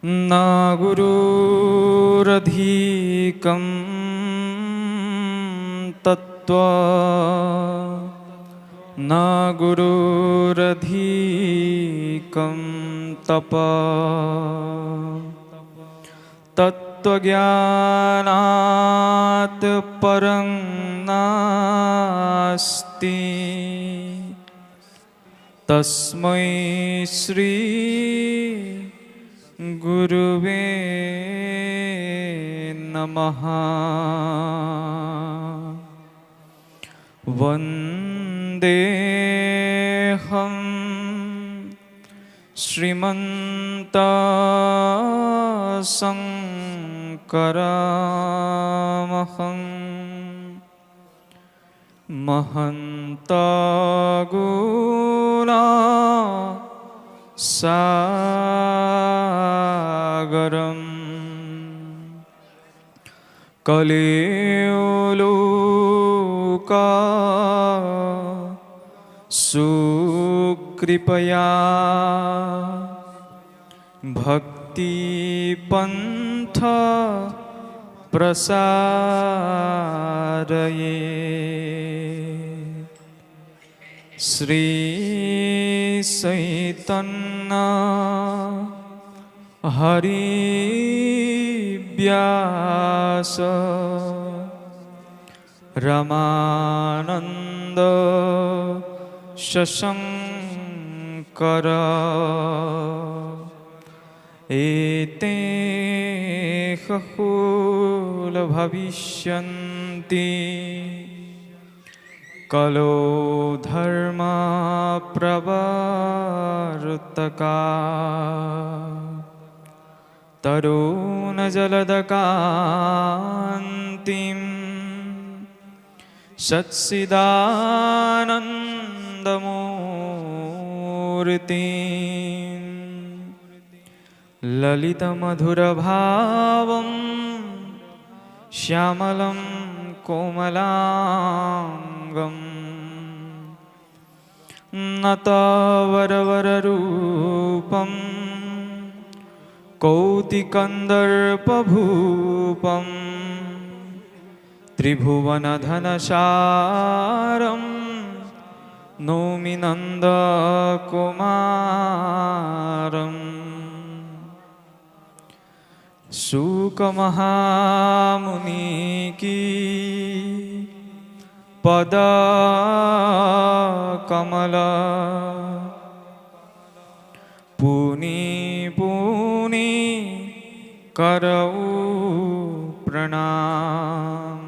न गुरुरधिकं तत्त्वा न गुरुरधिकं तपः तत्त्वज्ञानात् परं नास्ति। तस्मै श्री गुरुवे नमः। वन्देऽहं श्रीमन्तशङ्करमहं महन्तगुणसागरं कलियुगा सुकृपया भक्तिपन्थ प्रसारये। श्री चैतन्य हरिव्यास रमानन्द शशंकर एते खगोल भविष्यन्ति कलो धर्म प्रवर्तका तरुण जलदकान्तिं सच्चिदानन्दमूर्तिं ललितमधुरभावं श्यामलं कोमलांगं नतवरवररूपं कौतिकन्दर्पभूपं त्रिभुवनधनसारं नौमि नन्दकुमारम्। शुकमहामुनि की पदकमल पुनि पुनि करऊ प्रणाम।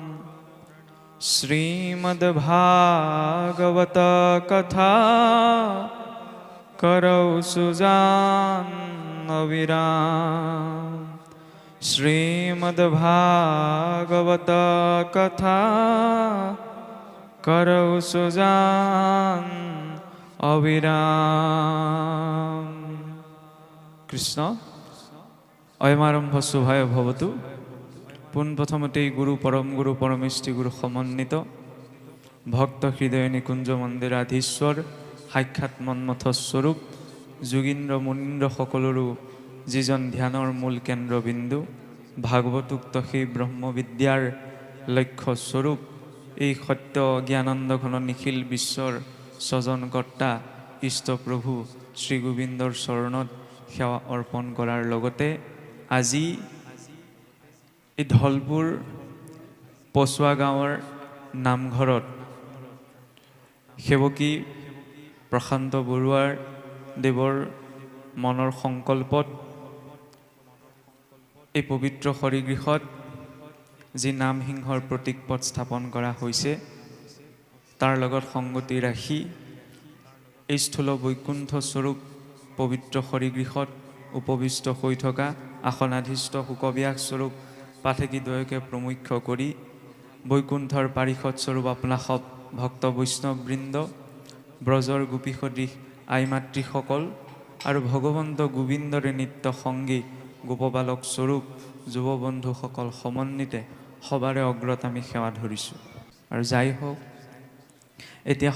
श्रीमद्भागवत कथा करऊ सुजान विराम। श्रीमद्भागवत कथा करऊ सुजान अविराम। कृष्ण अयमारम्भ शुभाय भवतु। पोनप्रथमते गुरु परम गुरु परमेष्टि गुरु समन्वित भक्त हृदय निकुंज मन्दिराधीश्वर साक्षात मन्मथ स्वरूप যোগীন্দ্ৰ মুনীন্দ্ৰ সকলৰো যিজন ধ্যানৰ মূল কেন্দ্ৰবিন্দু ভাগৱতোক্ত সেই ব্ৰহ্মবিদ্যাৰ লক্ষ্য স্বৰূপ এই সত্য জ্ঞানন্দ ঘন নিখিল বিশ্বৰ স্বজনকৰ্তা ইষ্টপ্ৰভু শ্ৰী গোবিন্দৰ চৰণত সেৱা অৰ্পণ কৰাৰ লগতে আজি এই ধলপুৰ পচুৱা গাঁৱৰ নামঘৰত সেৱকী প্ৰশান্ত বৰুৱাৰ দেৱৰ মনৰ সংকল্পত এই পবিত্ৰ হৰিগৃহত যি নামসিংহৰ প্ৰতীকপট স্থাপন কৰা হৈছে তাৰ লগত সংগতি ৰাখি এই স্থূল বৈকুণ্ঠ স্বৰূপ পবিত্ৰ হৰিগৃহত উপবিষ্ট হৈ থকা আসনাধীষ্ঠ শুকব্যাস স্বৰূপ পাঠকীদ্বয়কে প্ৰমুখ্য কৰি বৈকুণ্ঠৰ পাৰিষদ স্বৰূপ আপোনাসৱ ভক্ত বৈষ্ণৱবৃন্দ ব্ৰজৰ গোপী সদৃশ আই মাতৃসকল আৰু ভগৱন্ত গোবিন্দৰে নিত্য সংগী গোপবালক স্বৰূপ যুৱবন্ধুসকল সমন্বিতে সবাৰে অগ্ৰত আমি সেৱা ধৰিছোঁ। আৰু যাই হওক এতিয়া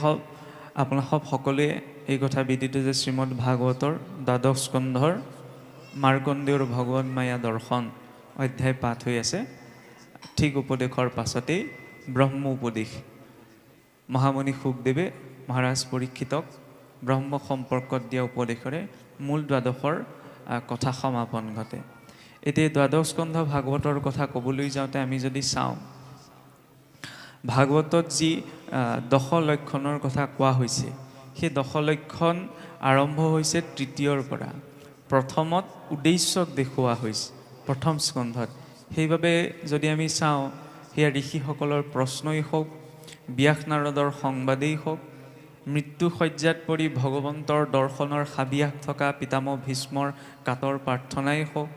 আপোনাসৱ সকলোৱে এই কথা বিদিত যে শ্ৰীমদ ভাগৱতৰ দ্বাদশ স্কন্ধৰ মাৰ্কণ্ডেয়ৰ ভগৱত মায়া দৰ্শন অধ্যায় পাঠ হৈ আছে। ঠিক উপদেশৰ পাছতেই ব্ৰহ্ম উপদেশ। মহামণি শুকদেৱে মহাৰাজ পৰীক্ষিতক ব্ৰহ্ম সম্পৰ্কত দিয়া উপদেশৰে মূল দ্বাদশৰ কথা সমাপন ঘটে। এতিয়া দ্বাদশ স্কন্ধ ভাগৱতৰ কথা ক'বলৈ যাওঁতে আমি যদি চাওঁ, ভাগৱতত যি 10 লক্ষণৰ কথা কোৱা হৈছে, সেই 10 লক্ষণ আৰম্ভ হৈছে তৃতীয়ৰ পৰা। প্ৰথমত উদ্দেশ্যক দেখুওৱা হৈছে প্ৰথম স্কন্ধত। সেইবাবে যদি আমি চাওঁ, সেয়া ঋষিসকলৰ প্ৰশ্নই হওক, ব্যাস নাৰদৰ সংবাদেই হওক, মৃত্যু শয্যাত পৰি ভগৱন্তৰ দৰ্শনৰ হাবিয়াস থকা পিতামহ ভীষ্মৰ কাতৰ প্ৰাৰ্থনাই হওক,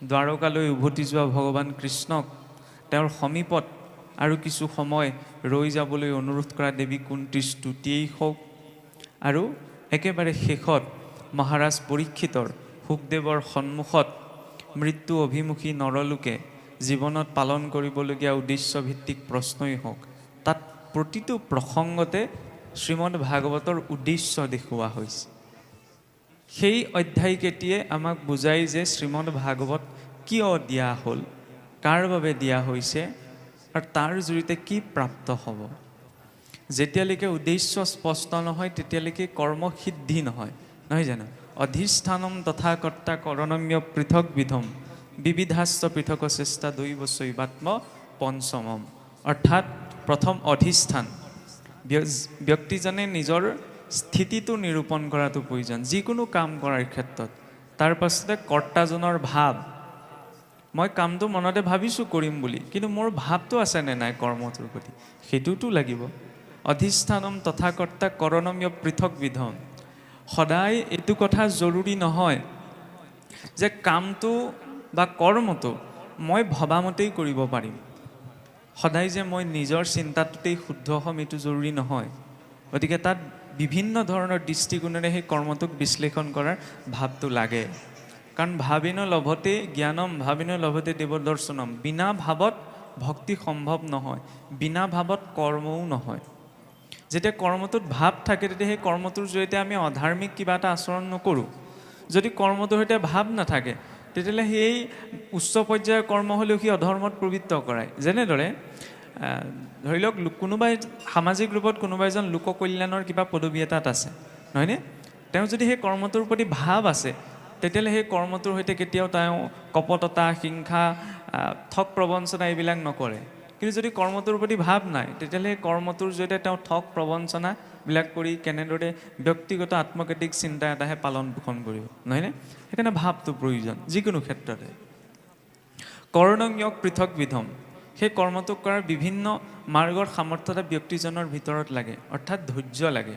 দ্বাৰকালৈ উভতি যোৱা ভগৱান কৃষ্ণক তেওঁৰ সমীপত আৰু কিছু সময় ৰৈ যাবলৈ অনুৰোধ কৰা দেৱী কুন্তীৰ স্তুতিয়েই হওক, আৰু একেবাৰে শেষত মহাৰাজ পৰীক্ষিতৰ শুকদেৱৰ সন্মুখত মৃত্যু অভিমুখী নৰলোকে জীৱনত পালন কৰিবলগীয়া উদ্দেশ্যভিত্তিক প্ৰশ্নই হওক, তাত প্ৰতিটো প্ৰসংগতে শ্ৰীমদ ভাগৱতৰ উদ্দেশ্য দেখুওৱা হৈছে। সেই অধ্যায়কেইটিয়ে আমাক বুজাই যে শ্ৰীমদ ভাগৱত কিয় দিয়া হ'ল, কাৰ বাবে দিয়া হৈছে, আৰু তাৰ জৰিয়তে কি প্ৰাপ্ত হ'ব। যেতিয়ালৈকে উদ্দেশ্য স্পষ্ট নহয় তেতিয়ালৈকে কৰ্মসিদ্ধি নহয়, নহয় জানো? অধিষ্ঠানম তথা কৰ্তা কৰণম্য পৃথক বিধম বিবিধাস্ত পৃথক চেষ্টা দৈৱ শৈবাত্ম পঞ্চমম। অৰ্থাৎ প্ৰথম অধিষ্ঠান, ব্যক্তিজনে নিজৰ স্থিতিটো নিৰূপণ কৰাটো প্ৰয়োজন যিকোনো কাম কৰাৰ ক্ষেত্ৰত। তাৰ পাছতে কৰ্তাজনৰ ভাৱ, মই কামটো মনতে ভাবিছোঁ কৰিম বুলি, কিন্তু মোৰ ভাৱটো আছেনে নাই কৰ্মটোৰ প্ৰতি, সেইটোতো লাগিব। অধিষ্ঠানম তথা কৰ্তা কৰণম্য পৃথক বিধম। সদায় এইটো কথা জৰুৰী নহয় যে কামটো বা কৰ্মটো মই ভবামতেই কৰিব পাৰিম, সদায় যে মই নিজৰ চিন্তাটোতেই শুদ্ধ হ'ম এইটো জৰুৰী নহয়। গতিকে তাত বিভিন্ন ধৰণৰ দৃষ্টিকোণেৰে সেই কৰ্মটোক বিশ্লেষণ কৰাৰ ভাৱটো লাগে। কাৰণ ভাবিনো লভতে জ্ঞানম ভাবিনো লভতে দেৱদৰ্শনম। বিনা ভাৱত ভক্তি সম্ভৱ নহয়, বিনা ভাৱত কৰ্মও নহয়। যেতিয়া কৰ্মটোত ভাৱ থাকে তেতিয়া সেই কৰ্মটোৰ জৰিয়তে আমি অধাৰ্মিক কিবা এটা আচৰণ নকৰোঁ। যদি কৰ্মটোৰ সৈতে ভাৱ নাথাকে তেতিয়াহ'লে সেই উচ্চ পৰ্যায়ৰ কৰ্ম হ'লেও সি অধৰ্মত প্ৰবৃত্ত কৰায়। যেনেদৰে ধৰি লওক কোনোবাই সামাজিক ৰূপত কোনোবা এজন লোককল্যাণৰ কিবা পদবী এটাত আছে, নহয়নে? তেওঁ যদি সেই কৰ্মটোৰ প্ৰতি ভাৱ আছে তেতিয়াহ'লে সেই কৰ্মটোৰ সৈতে কেতিয়াও তেওঁ কপটতা, হিংসা, ঠগ প্ৰবঞ্চনা এইবিলাক নকৰে। কিন্তু যদি কৰ্মটোৰ প্ৰতি ভাৱ নাই তেতিয়াহ'লে সেই কৰ্মটোৰ জৰিয়তে তেওঁ ঠগ প্ৰবঞ্চনাবিলাক কৰি কেনেদৰে ব্যক্তিগত আত্মকেন্দ্ৰিক চিন্তা এটাহে পালন পোষণ কৰিব, নহয়নে? সেইকাৰণে ভাৱটো প্ৰয়োজন যিকোনো ক্ষেত্ৰতে। কৰণম্যক পৃথক বিধম, সেই কৰ্মটোক কৰাৰ বিভিন্ন মাৰ্গৰ সামৰ্থ্যতা ব্যক্তিজনৰ ভিতৰত লাগে, অৰ্থাৎ ধৈৰ্য লাগে।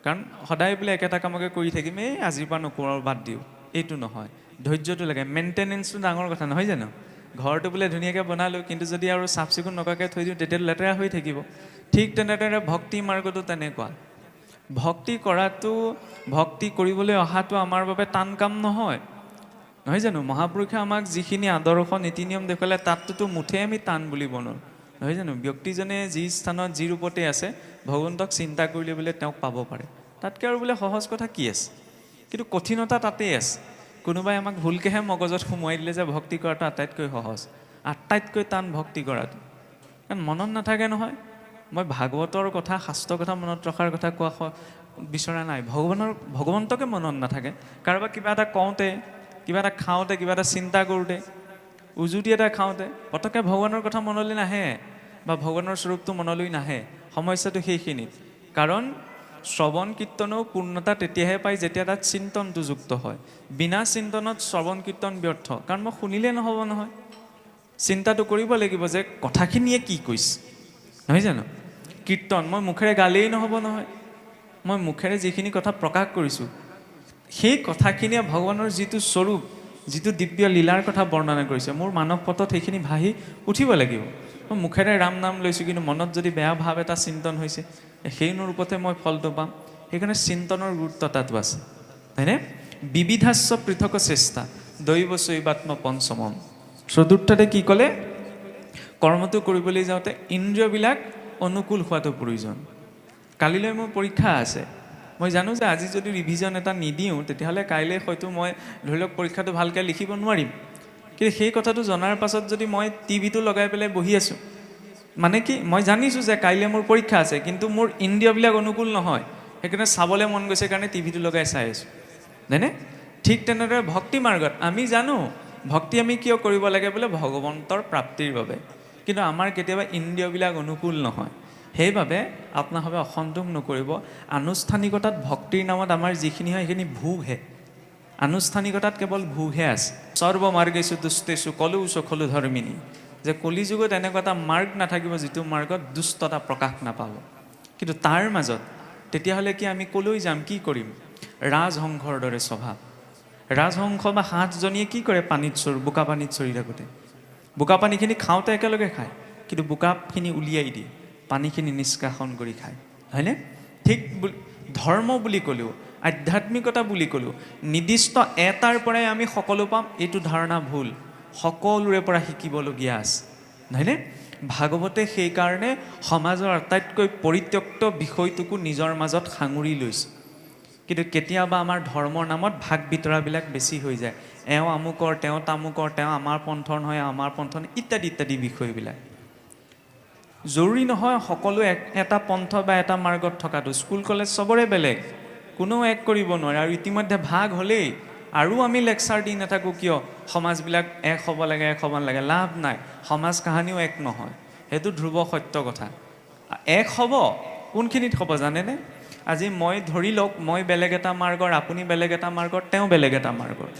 কাৰণ সদায় বোলে একেটা কামকে কৰি থাকিম, এই আজিৰ পৰা নকৰোঁ বাদ দিওঁ, এইটো নহয়। ধৈৰ্যটো লাগে। মেইনটেনেঞ্চটো ডাঙৰ কথা নহয় জানো? ঘৰটো বোলে ধুনীয়াকৈ বনালোঁ, কিন্তু যদি আৰু চাফ চিকুণ নকৰাকৈ থৈ দিওঁ তেতিয়াতো লেতেৰা হৈ থাকিব। ঠিক তেনেদৰে ভক্তি মাৰ্গটো তেনেকুৱা। ভক্তি কৰাটো, ভক্তি কৰিবলৈ অহাটো আমাৰ বাবে টান কাম নহয়, নহয় জানো? মহাপুৰুষে আমাক যিখিনি আদৰ্শ নীতি নিয়ম দেখুৱালে তাতটোতো মুঠেই আমি টান বুলি বনোঁ, নহয় জানো? ব্যক্তিজনে যি স্থানত যি ৰূপতে আছে ভগৱন্তক চিন্তা কৰিলে বোলে তেওঁক পাব পাৰে, তাতকৈ আৰু বোলে সহজ কথা কি আছে? কিন্তু কঠিনতা তাতেই আছে। কোনোবাই আমাক ভুলকৈহে মগজত সোমোৱাই দিলে যে ভক্তি কৰাটো আটাইতকৈ সহজ, আটাইতকৈ টান ভক্তি কৰাটো। কাৰণ মনত নাথাকে নহয়। মই ভাগৱতৰ কথা, শাস্ত্ৰৰ কথা মনত ৰখাৰ কথা কোৱা বিচৰা নাই। ভগৱন্তকে মনত নাথাকে। কাৰোবাক কিবা এটা কওঁতে, কিবা এটা খাওঁতে, কিবা এটা চিন্তা কৰোঁতে, উজুতি এটা খাওঁতে পটককৈ ভগৱানৰ কথা মনলৈ নাহে বা ভগৱানৰ স্বৰূপটো মনলৈ নাহে। সমস্যাটো সেইখিনিত। কাৰণ শ্ৰৱণ কীৰ্তনেও পূৰ্ণতা তেতিয়াহে পায় যেতিয়া তাত চিন্তনটো যুক্ত হয়। বিনা চিন্তনত শ্ৰৱণ কীৰ্তন ব্যৰ্থ। কাৰণ মই শুনিলে নহ'ব নহয়, চিন্তাটো কৰিব লাগিব যে কথাখিনিয়ে কি কৈছে, নহয় জানো? কীৰ্তন মই মুখেৰে গালেই নহ'ব নহয়, মই মুখেৰে যিখিনি কথা প্ৰকাশ কৰিছোঁ সেই কথাখিনিয়ে ভগৱানৰ যিটো স্বৰূপ, যিটো দিব্য লীলাৰ কথা বৰ্ণনা কৰিছে, মোৰ মানৱ পটত সেইখিনি ভাহি উঠিব লাগিব। মই মুখেৰে ৰাম নাম লৈছোঁ, কিন্তু মনত যদি বেয়া ভাৱ এটা চিন্তন হৈছে সেই ৰূপতে মই ফলটো পাম। সেইকাৰণে চিন্তনৰ গুৰুত্ব তাতো আছে, হয়নে? বিবিধাস্য পৃথক চেষ্টা দৈৱ শৈবাত্ম পঞ্চমম। চতুৰ্থতে কি ক'লে? কৰ্মটো কৰিবলৈ যাওঁতে ইন্দ্ৰিয়বিলাক অনুকূল হোৱাটো প্ৰয়োজন। কালিলৈ মোৰ পৰীক্ষা আছে, মই জানো যে আজি যদি ৰিভিজন এটা নিদিওঁ তেতিয়াহ'লে কাইলৈ হয়তো মই ধৰি লওক পৰীক্ষাটো ভালকৈ লিখিব নোৱাৰিম। কিন্তু সেই কথাটো জনাৰ পাছত যদি মই টিভিটো লগাই পেলাই বহি আছোঁ, মানে কি মই জানিছোঁ যে কাইলৈ মোৰ পৰীক্ষা আছে, কিন্তু মোৰ ইন্দ্ৰিয়বিলাক অনুকূল নহয়, সেইকাৰণে চাবলৈ মন গৈছে কাৰণে টিভিটো লগাই চাই আছোঁ, হয়নে? ঠিক তেনেদৰে ভক্তি মাৰ্গত আমি জানো ভক্তি আমি কিয় কৰিব লাগে বোলে ভগৱন্তৰ প্ৰাপ্তিৰ বাবে, কিন্তু আমাৰ কেতিয়াবা ইন্দ্ৰিয়বিলাক অনুকূল নহয়। সেইবাবে আপোনালোকে অসন্তোষ নকৰিব। আনুষ্ঠানিকতাত ভক্তিৰ নামত আমাৰ যিখিনি হয় সেইখিনি ভোগহে, আনুষ্ঠানিকতাত কেৱল ভোগহে আছে। সৰ্বমাৰ্গেষু দুষ্টেষু কলৌষু খলু ধৰ্মিনী, যে কলিযুগত এনেকুৱা এটা মাৰ্গ নাথাকিব যিটো মাৰ্গত দুষ্টতা প্ৰকাশ নাপাব। কিন্তু তাৰ মাজত তেতিয়াহ'লে কি আমি কলৈ যাম, কি কৰিম? ৰাজহংসৰ দৰে স্বভাৱ। ৰাজহংস বা হাঁহজনীয়ে কি কৰে? বোকা পানীত চৰি থাকোঁতে বোকা পানীখিনি খাওঁতে একেলগে খায়, কিন্তু বোকাখিনি উলিয়াই দিয়ে, পানীখিনি নিষ্কাশন কৰি খায়, হয়নে? ঠিক ধৰ্ম বুলি ক'লেও, আধ্যাত্মিকতা বুলি ক'লেও নিৰ্দিষ্ট এটাৰ পৰাই আমি সকলো পাম, এইটো ধাৰণা ভুল। সকলোৰে পৰা শিকিবলগীয়া আছে, নহয়নে? ভাগৱতে সেইকাৰণে সমাজৰ আটাইতকৈ পৰিত্যক্ত বিষয়টোকো নিজৰ মাজত সাঙুৰি লৈছে। কিন্তু কেতিয়াবা আমাৰ ধৰ্মৰ নামত ভাগ বিতৰাবিলাক বেছি হৈ যায়। এওঁ আমুকৰ, তেওঁ তামুকৰ, তেওঁ আমাৰ পন্থৰ নহয়, আমাৰ পন্থৰ ইত্যাদি ইত্যাদি বিষয়বিলাক। জৰুৰী নহয় সকলো এটা পন্থ বা এটা মাৰ্গত থকাটো। স্কুল কলেজ চবৰে বেলেগ, কোনেও এক কৰিব নোৱাৰে। আৰু ইতিমধ্যে ভাগ হ'লেই আৰু আমি লেকচাৰ দি নাথাকোঁ কিয় সমাজবিলাক এক হ'ব লাগে, এক হ'ব নালাগে। লাভ নাই, সমাজ কাহানিও এক নহয়, সেইটো ধ্ৰুৱ সত্য কথা। এক হ'ব কোনখিনিত হ'ব জানেনে? আজি মই ধৰি লওক মই বেলেগ এটা মাৰ্গৰ, আপুনি বেলেগ এটা মাৰ্গৰ, তেওঁ বেলেগ এটা মাৰ্গৰ।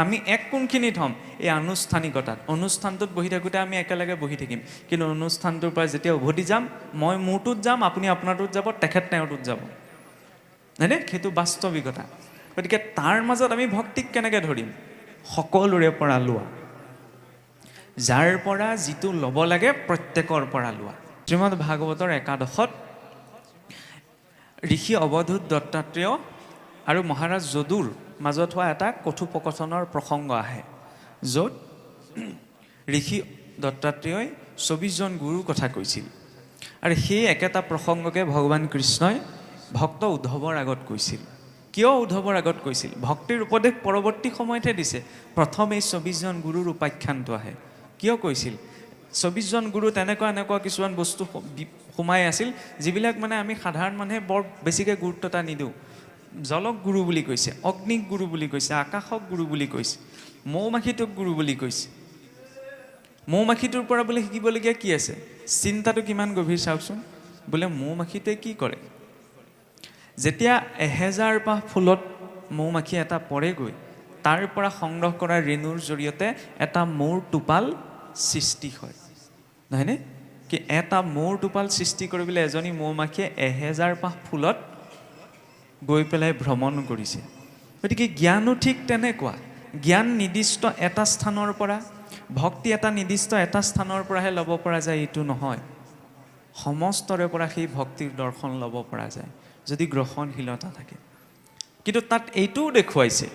আমি এক কোনখিনিত হ'ম? এই আনুষ্ঠানিকতাত। অনুষ্ঠানটোত বহি থাকোঁতে আমি একেলগে বহি থাকিম, কিন্তু অনুষ্ঠানটোৰ পৰা যেতিয়া উভতি যাম, মই মোৰটোত যাম, আপুনি আপোনাৰটোত যাব, তেখেত তেওঁৰটোত যাব, হয়নে? সেইটো বাস্তৱিকতা। গতিকে তাৰ মাজত আমি ভক্তিক কেনেকৈ ধৰিম? সকলোৰে পৰা লোৱা, যাৰ পৰা যিটো ল'ব লাগে প্ৰত্যেকৰ পৰা লোৱা। শ্ৰীমদ ভাগৱতৰ একাদশত ঋষি অৱধূত দত্তাত্ৰেয় আৰু মহাৰাজ যদুৰ মাজত হোৱা এটা কথোপকথনৰ প্ৰসংগ আহে, য'ত ঋষি দত্তাত্ৰেয়ই 24জন গুৰুৰ কথা কৈছিল। আৰু সেই একেটা প্ৰসংগকে ভগৱান কৃষ্ণই ভক্ত উদ্ধৱৰ আগত কৈছিল। কিয় উদ্ধৱৰ আগত কৈছিল? ভক্তিৰ উপদেশ পৰৱৰ্তী সময়তহে দিছে, প্ৰথম এই 24জন গুৰুৰ উপাখ্যানটো আহে। কিয় কৈছিল? 24জন গুৰু তেনেকুৱা এনেকুৱা কিছুমান বস্তু সোমাই আছিল যিবিলাক মানে আমি সাধাৰণ মানুহে বৰ বেছিকৈ গুৰুত্ব এটা নিদিওঁ। জলক গুৰু বুলি কৈছে, অগ্নিক গুৰু বুলি কৈছে, আকাশক গুৰু বুলি কৈছে, মৌ মাখিটোক গুৰু বুলি কৈছে। মৌ মাখিটোৰ পৰা বোলে শিকিবলগীয়া কি আছে? চিন্তাটো কিমান গভীৰ চাওকচোন। বোলে মৌ মাখিটোৱে কি কৰে? যেতিয়া 1000 পাহ ফুলত মৌ মাখি এটা পৰেগৈ, তাৰ পৰা সংগ্ৰহ কৰা ৰেণুৰ জৰিয়তে এটা মৌৰ টোপাল সৃষ্টি হয়, নহয়নে? কি এটা মৌৰ টোপাল সৃষ্টি কৰিবলৈ এজনী মৌ মাখিয়ে 1000 পাহ ফুলত গৈ পেলাই ভ্ৰমণ কৰিছে। গতিকে জ্ঞানো ঠিক তেনেকুৱা। জ্ঞান নিৰ্দিষ্ট এটা স্থানৰ পৰা, ভক্তি এটা নিৰ্দিষ্ট এটা স্থানৰ পৰাহে ল'ব পৰা যায়, এইটো নহয়। সমস্তৰে পৰা সেই ভক্তিৰ দৰ্শন ল'ব পৰা যায় যদি গ্ৰহণশীলতা থাকে। কিন্তু তাত এইটোও দেখুৱাইছে,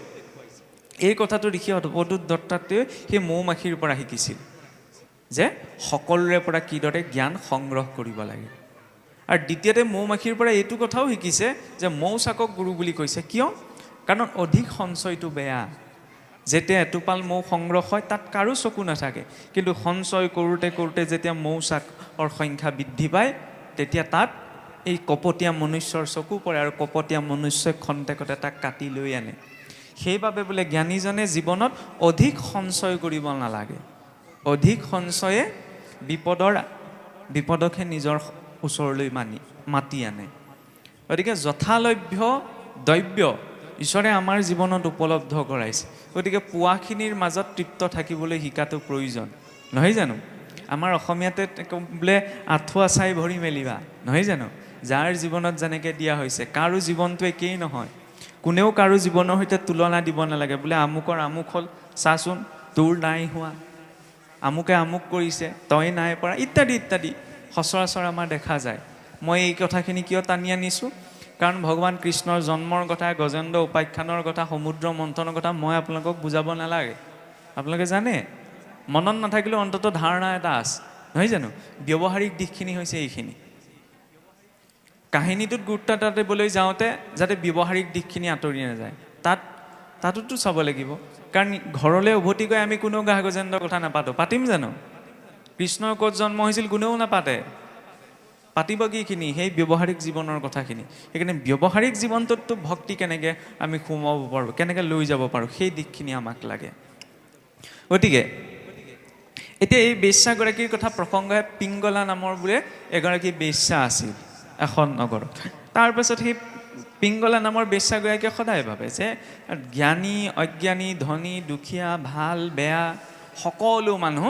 এই কথাটো ঋষি অৱধূত দত্তাত্ৰেয় সেই মৌ মাখিৰ পৰা শিকিছিল যে সকলোৰে পৰা কিদৰে জ্ঞান সংগ্ৰহ কৰিব লাগে। আৰু দ্বিতীয়তে মৌ মাখিৰ পৰা এইটো কথাও শিকিছে যে মৌচাকক গুৰু বুলি কৈছে। কিয়? কাৰণ অধিক সঞ্চয়টো বেয়া। যেতিয়া এটোপাল মৌ সংগ্ৰহ হয় তাত কাৰো চকু নাথাকে, কিন্তু সঞ্চয় কৰোঁতে কৰোঁতে যেতিয়া মৌচাকৰ সংখ্যা বৃদ্ধি পায় তেতিয়া তাত এই কপটীয়া মনুষ্যৰ চকু পৰে, আৰু কপটীয়া মনুষ্যই খন্তেকতে তাক কাটি লৈ আনে। সেইবাবে বোলে জ্ঞানীজনে জীৱনত অধিক সঞ্চয় কৰিব নালাগে। অধিক সঞ্চয়ে বিপদকহে নিজৰ ওচৰলৈ মাতি আনে। গতিকে যথালভ্য দ্ৰব্য ঈশ্বৰে আমাৰ জীৱনত উপলব্ধ কৰাইছে। গতিকে পোৱাখিনিৰ মাজত তৃপ্ত থাকিবলৈ শিকাটো প্ৰয়োজন, নহয় জানো? আমাৰ অসমীয়াতে বোলে আঁঠুৱা চাই ভৰি মেলিবা, নহয় জানো? যাৰ জীৱনত যেনেকৈ দিয়া হৈছে, কাৰো জীৱনটো একেই নহয়। কোনেও কাৰো জীৱনৰ সৈতে তুলনা দিব নালাগে। বোলে আমুকৰ আমুক হ'ল, চাচোন তোৰ নাই হোৱা, আমুকে আমুক কৰিছে তই নাই পৰা, ইত্যাদি ইত্যাদি সচৰাচৰ আমাৰ দেখা যায়। মই এই কথাখিনি কিয় টানি আনিছোঁ? কাৰণ ভগৱান কৃষ্ণৰ জন্মৰ কথা, গজেন্দ্ৰ উপাখ্যানৰ কথা, সমুদ্ৰ মন্থনৰ কথা মই আপোনালোকক বুজাব নালাগে। আপোনালোকে জানে, মনত নাথাকিলেও অন্ততঃ ধাৰণা এটা আছে, নহয় জানো? ব্যৱহাৰিক দিশখিনি হৈছে এইখিনি। কাহিনীটোত গুৰুত্ব এটা দিবলৈ যাওঁতে যাতে ব্যৱহাৰিক দিশখিনি আঁতৰি নাযায়, তাতোতো চাব লাগিব। কাৰণ ঘৰলৈ উভতি গৈ আমি কোনেও গাহ গজেন্দ্ৰৰ কথা নাপাতোঁ, পাতিম জানো? কৃষ্ণৰ ক'ত জন্ম হৈছিল কোনেও নাপাতে, পাতিব কিখিনি? সেই ব্যৱহাৰিক জীৱনৰ কথাখিনি। সেইকাৰণে ব্যৱহাৰিক জীৱনটোততো ভক্তি কেনেকৈ আমি সোমাব পাৰোঁ, কেনেকৈ লৈ যাব পাৰোঁ, সেই দিশখিনি আমাক লাগে। গতিকে এতিয়া এই বেশ্যাগৰাকীৰ কথা প্ৰসংগহে, পিংগলা নামৰ বোলে এগৰাকী বেশ্যা আছিল এখন নগৰত। তাৰপাছত সেই পিংগলা নামৰ বেশ্যাগৰাকীয়ে সদায় ভাবে যে জ্ঞানী অজ্ঞানী, ধনী দুখীয়া, ভাল বেয়া সকলো মানুহ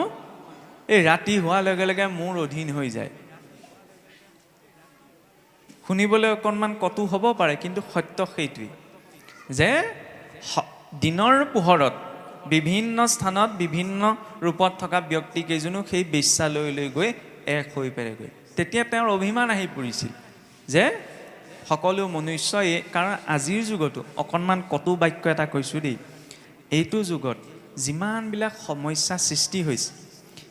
এই ৰাতি হোৱাৰ লগে লগে মোৰ অধীন হৈ যায়। শুনিবলৈ অকণমান কটু হ'ব পাৰে, কিন্তু সত্য সেইটোৱেই যে দিনৰ পোহৰত বিভিন্ন স্থানত বিভিন্ন ৰূপত থকা ব্যক্তিকেইজনো সেই বেশ্যালয়লৈ গৈ এক হৈ পেৰেগৈ। তেতিয়া তেওঁৰ অভিমান আহি পৰিছিল যে সকলো মনুষ্যই, কাৰণ আজিৰ যুগতো অকণমান কটু বাক্য এটা কৈছোঁ দেই, এইটো যুগত যিমানবিলাক সমস্যা সৃষ্টি হৈছে,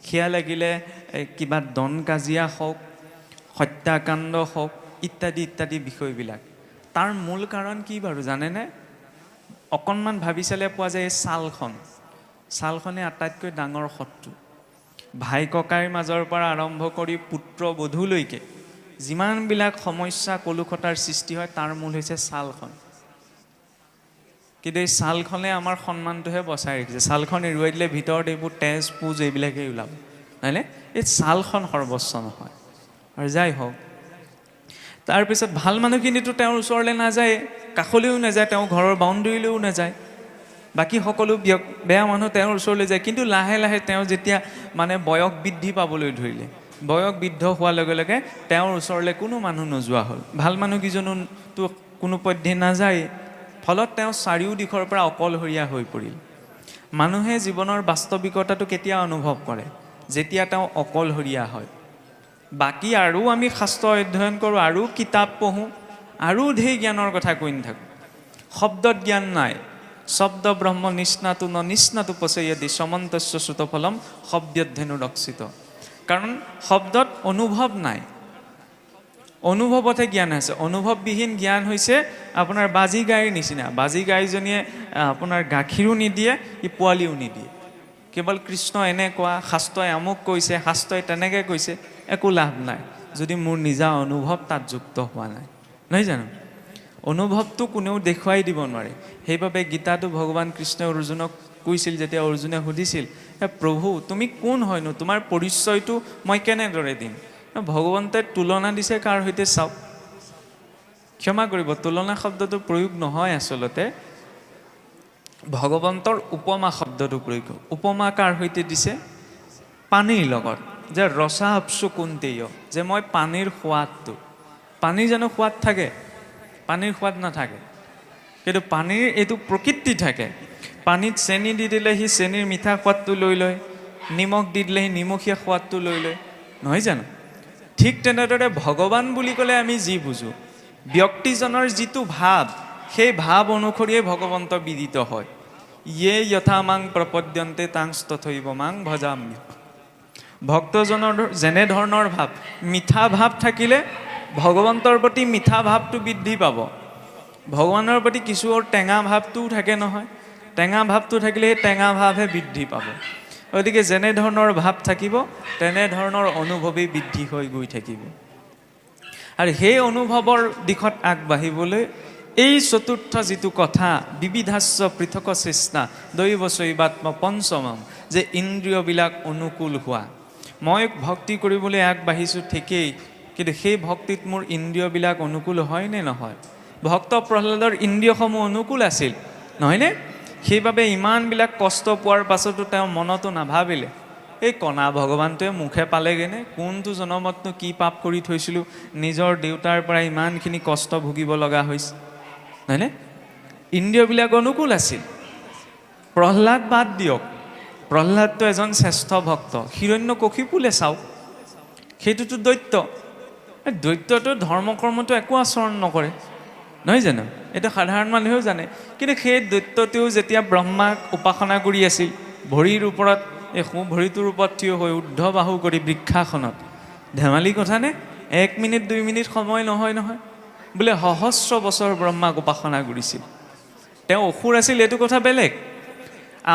সেয়া লাগিলে কিবা দন কাজিয়া হওক, হত্যাকাণ্ড হওক, ইত্যাদি ইত্যাদি বিষয়বিলাক, তাৰ মূল কাৰণ কি বাৰু জানেনে? অকণমান ভাবি চালে পোৱা যায় এই ছালখনে আটাইতকৈ ডাঙৰ শত্ৰু। ভাই ককাইৰ মাজৰ পৰা আৰম্ভ কৰি পুত্ৰ বধূলৈকে যিমানবিলাক সমস্যা কলুষতাৰ সৃষ্টি হয়, তাৰ মূল হৈছে ছালখন। কিন্তু এই ছালখনে আমাৰ সন্মানটোহে বচাই ৰাখিছে। ছালখন এৰুৱাই দিলে ভিতৰত এইবোৰ তেজ পুজ এইবিলাকেই ওলাব, নহয়নে? এই ছালখন সৰ্বস্ব নহয়। আৰু যাই হওক, তাৰপিছত ভাল মানুহখিনিতো তেওঁৰ ওচৰলৈ নাযায়, কাষলৈও নাযায়, তেওঁ ঘৰৰ বাউণ্ডেৰীলৈও নাযায়। বাকী সকলো বেয়া মানুহ তেওঁৰ ওচৰলৈ যায়। কিন্তু লাহে লাহে তেওঁ যেতিয়া মানে বয়স বৃদ্ধি পাবলৈ ধৰিলে, বয়স বৃদ্ধ হোৱাৰ লগে লগে তেওঁৰ ওচৰলৈ কোনো মানুহ নোযোৱা হ'ল। ভাল মানুহকেইজনোতো কোনো পধ্যে নাযায়। ফলত তেওঁ চাৰিও দিশৰ পৰা অকলশৰীয়া হৈ পৰিল। মানুহে জীৱনৰ বাস্তৱিকতাটো কেতিয়া অনুভৱ কৰে? যেতিয়া তেওঁ অকলশৰীয়া হয়। বাকী আৰু আমি শাস্ত্ৰ অধ্যয়ন কৰোঁ, আৰু কিতাপ পঢ়োঁ, আৰু ঢেৰ জ্ঞানৰ কথা কৈ নাথাকোঁ, শব্দত জ্ঞান নাই। শব্দ ব্ৰহ্ম নিষ্ণাতু ন নিষ্ণাতু পচয়তি সমন্তস্য শ্ৰুতফলম শব্দধেনুৰক্ষিত। কাৰণ শব্দত অনুভৱ নাই, অনুভৱতহে জ্ঞান আছে। অনুভৱবিহীন জ্ঞান হৈছে আপোনাৰ বাজি গাইৰ নিচিনা। বাজি গাইজনীয়ে আপোনাৰ গাখীৰো নিদিয়ে, ই পোৱালিও নিদিয়ে। কেৱল কৃষ্ণ এনেকুৱা, শাস্ত্ৰই আমুক কৈছে, শাস্ত্ৰই তেনেকৈ কৈছে, একো লাভ নাই যদি মোৰ নিজা অনুভৱ তাত যুক্ত হোৱা নাই, নহয় জানো? অনুভৱটো কোনেও দেখুৱাই দিব নোৱাৰে। সেইবাবে গীতাটো ভগৱান কৃষ্ণই অৰ্জুনক কৈছিল, যেতিয়া অৰ্জুনে সুধিছিল, প্ৰভু তুমি কোন হয়নো, তোমাৰ পৰিচয়টো মই কেনেদৰে দিম? ভগৱন্তই তুলনা দিছে কাৰ সৈতে চাওক। ক্ষমা কৰিব, তুলনা শব্দটো প্ৰয়োগ নহয় আচলতে, ভগৱন্তৰ উপমা শব্দটো প্ৰয়োগ। উপমা কাৰ সৈতে দিছে? পানীৰ লগত। যে ৰসা আপসু কুন্তেয়, যে মই পানীৰ সোৱাদটো। পানীৰ জানো সোৱাদ থাকে? পানীৰ সোৱাদ নাথাকে। কিন্তু পানীৰ এইটো প্ৰকৃতি থাকে। পানীত চেনি দি দিলে সি চেনিৰ মিঠা সোৱাদটো লৈ লয়, নিমখ দি দিলে সি নিমখীয়া সোৱাদটো লৈ লয়, নহয় জানো? ঠিক তেনেদৰে ভগৱান বুলি ক'লে আমি যি বুজোঁ, ব্যক্তিজনৰ যিটো ভাৱ, সেই ভাৱ অনুসৰিয়ে ভগৱন্ত বিদিত হয়। ইয়ে যথা মাং প্ৰপদ্যন্তে তাংছ তথৈব মাং ভজাম্য। ভক্তজনৰ যেনে ধৰণৰ ভাৱ, মিঠা ভাৱ থাকিলে ভগৱন্তৰ প্ৰতি মিঠা ভাৱটো বৃদ্ধি পাব। ভগৱানৰ প্ৰতি কিছু টেঙা ভাৱটোও থাকে নহয়, টেঙা ভাৱটো থাকিলে সেই টেঙা ভাৱহে বৃদ্ধি পাব। গতিকে যেনে ধৰণৰ ভাৱ থাকিব, তেনেধৰণৰ অনুভৱেই বৃদ্ধি হৈ গৈ থাকিব। আৰু সেই অনুভৱৰ দিশত আগবাঢ়িবলৈ এই চতুৰ্থ যিটো কথা, বিবিধাস্য পৃথক চেষ্টা দৈৱ শৈৱাত্ম পঞ্চমম, যে ইন্দ্ৰিয়বিলাক অনুকূল হোৱা। মই ভক্তি কৰিবলৈ আগবাঢ়িছোঁ ঠিকেই, কিন্তু সেই ভক্তিত মোৰ ইন্দ্ৰিয়বিলাক অনুকূল হয় নে নহয়? ভক্ত প্ৰহ্লাদৰ ইন্দ্ৰিয়সমূহ অনুকূল আছিল, নহয়নে? সেইবাবে ইমানবিলাক কষ্ট পোৱাৰ পাছতো তেওঁ মনতো নাভাবিলে, এই কণা ভগৱানটোৱে মুখে পালেগৈনে, কোনটো জনমতনো কি পাপ কৰি থৈছিলোঁ, নিজৰ দেউতাৰ পৰা ইমানখিনি কষ্ট ভুগিব লগা হৈছে, নহয়নে? ইন্দ্ৰিয়বিলাক অনুকূল আছিল। প্ৰহ্লাদ বাদ দিয়ক, প্ৰহ্লাদটো এজন শ্ৰেষ্ঠ ভক্ত। হিৰণ্যকশিপুলে চাওক, সেইটোতো দৈত্য। দৈত্যটো ধৰ্ম কৰ্মটো একো আচৰণ নকৰে, নহয় জানো? এইটো সাধাৰণ মানুহেও জানে। কিন্তু সেই দৈত্যটোও যেতিয়া ব্ৰহ্মাক উপাসনা কৰি আছিল, ভৰিৰ ওপৰত, এই সোঁ ভৰিটোৰ ওপৰত থিয় হৈ উৰ্ধ বাহু কৰি বৃক্ষাসনত, ধেমালি কথানে? 1 মিনিট 2 মিনিট সময় নহয় নহয়। বোলে সহস্ৰ বছৰ ব্ৰহ্মাক উপাসনা কৰিছিল। তেওঁ অসুৰ আছিল, এইটো কথা বেলেগ।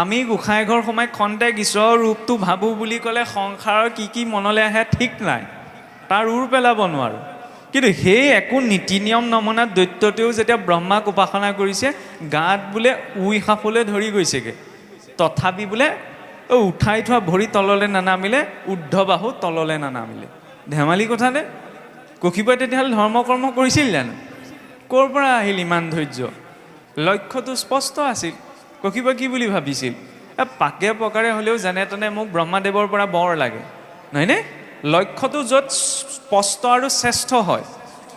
আমি গোসাঁই ঘৰ সোমাই খন্তেক ঈশ্বৰৰ ৰূপটো ভাবোঁ বুলি ক'লে সংসাৰৰ কি কি মনলৈ আহে ঠিক নাই, তাৰ উৰ পেলাব নোৱাৰোঁ। কিন্তু সেই একো নীতি নিয়ম নমনাত দৈত্যতেও যেতিয়া ব্ৰহ্মাক উপাসনা কৰিছে, গাত বোলে উই সাপলৈ ধৰি গৈছেগৈ, তথাপি বোলে উঠাই থোৱা ভৰি তললৈ নানামিলে, ঊৰ্ধ্ববাহু তললৈ নানামিলে। ধেমালি কথা নে? কক্ষীপই তেতিয়াহ'লে ধৰ্মকৰ্ম কৰিছিল জানো? ক'ৰ পৰা আহিল ইমান ধৈৰ্য? লক্ষ্যটো স্পষ্ট আছিল। কক্ষীপই কি বুলি ভাবিছিল? পাকে পকাৰে হ'লেও যেনে তেনে মোক ব্ৰহ্মাদেৱৰ পৰা বৰ লাগে, নহয়নে? লক্ষ্যটো য'ত স্পষ্ট আৰু শ্ৰেষ্ঠ হয়,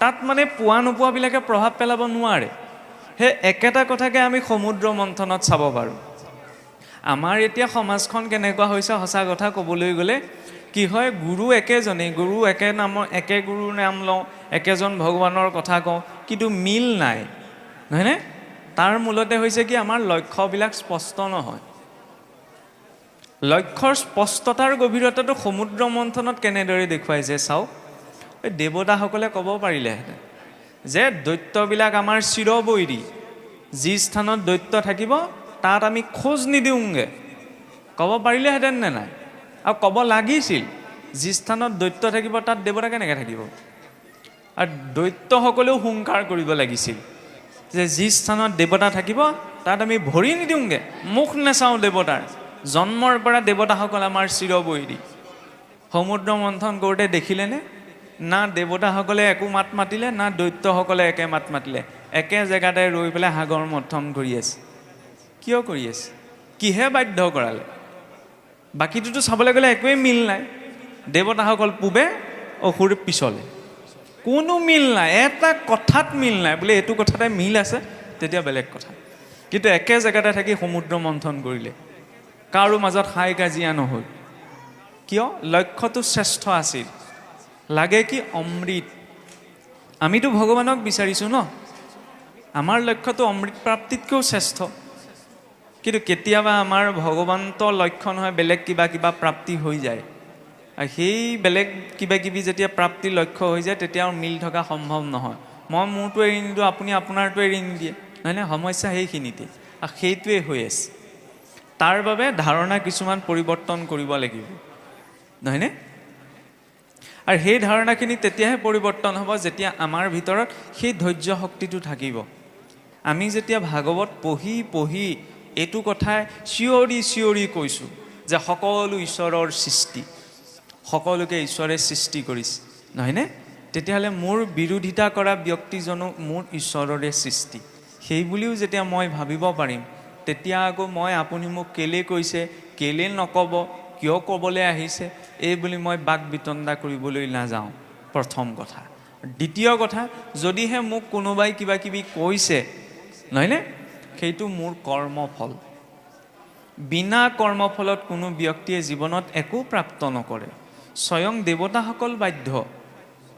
তাত মানে পোৱা নোপোৱাবিলাকে প্ৰভাৱ পেলাব নোৱাৰে। সেই একেটা কথাকে আমি সমুদ্ৰ মন্থনত চাব পাৰোঁ। আমাৰ এতিয়া সমাজখন কেনেকুৱা হৈছে, সঁচা কথা ক'বলৈ গ'লে কি হয়, গুৰু একেজনেই, গুৰু একে গুৰুৰ নাম লওঁ, একেজন ভগৱানৰ কথা কওঁ, কিন্তু মিল নাই, নহয়নে? তাৰ মূলতে হৈছে কি, আমাৰ লক্ষ্যবিলাক স্পষ্ট নহয়। লক্ষ্যৰ স্পষ্টতাৰ গভীৰতাটো সমুদ্ৰ মন্থনত কেনেদৰে দেখুৱাইছে চাওক। এই দেৱতাসকলে ক'ব পাৰিলেহেঁতেন যে দৈত্যবিলাক আমাৰ চিৰবৈৰী, যি স্থানত দৈত্য থাকিব তাত আমি খোজ নিদিওঁগৈ, ক'ব পাৰিলেহেঁতেন নে নাই? আৰু ক'ব লাগিছিল, যি স্থানত দৈত্য থাকিব তাত দেৱতা কেনেকৈ থাকিব? আৰু দৈত্যসকলেও হুংকাৰ কৰিব লাগিছিল যে যি স্থানত দেৱতা থাকিব তাত আমি ভৰি নিদিওঁগৈ, মুখ নেচাওঁ দেৱতাৰ। জন্মৰ পৰা দেৱতাসকল আমাৰ চিৰবৈৰী। সমুদ্ৰ মন্থন কৰোঁতে দেখিলেনে? না দেৱতাসকলে একো মাত মাতিলে, না দৈত্যসকলে একে মাত মাতিলে, একে জেগাতে ৰৈ পেলাই সাগৰ মন্থন কৰি আছে। কিয় কৰি আছে? কিহে বাধ্য কৰালে? বাকীটোতো চাবলৈ গ'লে একোৱেই মিল নাই। দেৱতাসকল পূবে, অসুৰ পিছলে, কোনো মিল নাই, এটা কথাত মিল নাই। বোলে এইটো কথাতে মিল আছে তেতিয়া বেলেগ কথা, কিন্তু একে জেগাতে থাকি সমুদ্ৰ মন্থন কৰিলে, কাৰো মাজত হাই কাজিয়া নহ'ল। কিয়? লক্ষ্যটো শ্ৰেষ্ঠ আছিল। লাগে কি অমৃত। আমিতো ভগৱানক বিচাৰিছোঁ ন, আমাৰ লক্ষ্যটো অমৃত প্ৰাপ্তিতকৈও শ্ৰেষ্ঠ। কিন্তু কেতিয়াবা আমাৰ ভগৱন্ত লক্ষ্য নহয়, বেলেগ কিবা কিবা প্ৰাপ্তি হৈ যায়। আৰু সেই বেলেগ কিবা কিবি যেতিয়া প্ৰাপ্তিৰ লক্ষ্য হৈ যায়, তেতিয়া আৰু মিল থকা সম্ভৱ নহয়। মই মোৰটো এৰি নিদিওঁ, আপুনি আপোনাৰটো এৰি নিদিয়ে, নহয়নে? সমস্যা সেইখিনিতে, আৰু সেইটোৱে হৈ আছে। তাৰ বাবে ধাৰণা কিছুমান পৰিৱৰ্তন কৰিব লাগিব, নহয়নে? আৰু সেই ধাৰণাখিনি তেতিয়াহে পৰিৱৰ্তন হ'ব যেতিয়া আমাৰ ভিতৰত সেই ধৈৰ্য শক্তিটো থাকিব। আমি যেতিয়া ভাগৱত পঢ়ি পঢ়ি এইটো কথাই চিঞৰি চিঞৰি কৈছোঁ যে সকলো ঈশ্বৰৰ সৃষ্টি, সকলোকে ঈশ্বৰে সৃষ্টি কৰিছে, নহয়নে? তেতিয়াহ'লে মোৰ বিৰোধিতা কৰা ব্যক্তিজনো মোৰ ঈশ্বৰৰে সৃষ্টি, সেই বুলিও যেতিয়া মই ভাবিব পাৰিম, তেতিয়া আকৌ মই আপুনি মোক কেলে কৈছে, কেলে নক'ব, কিয় ক'বলৈ আহিছে, এই বুলি মই বাক বিতণ্ডা কৰিবলৈ নাযাওঁ, প্ৰথম কথা। দ্বিতীয় কথা, যদিহে মোক কোনোবাই কিবা কিবি কৈছে, নহয়নে, সেইটো মোৰ কৰ্মফল। বিনা কৰ্মফলত কোনো ব্যক্তিয়ে জীৱনত একো প্ৰাপ্ত নকৰে। স্বয়ং দেৱতাসকল বাধ্য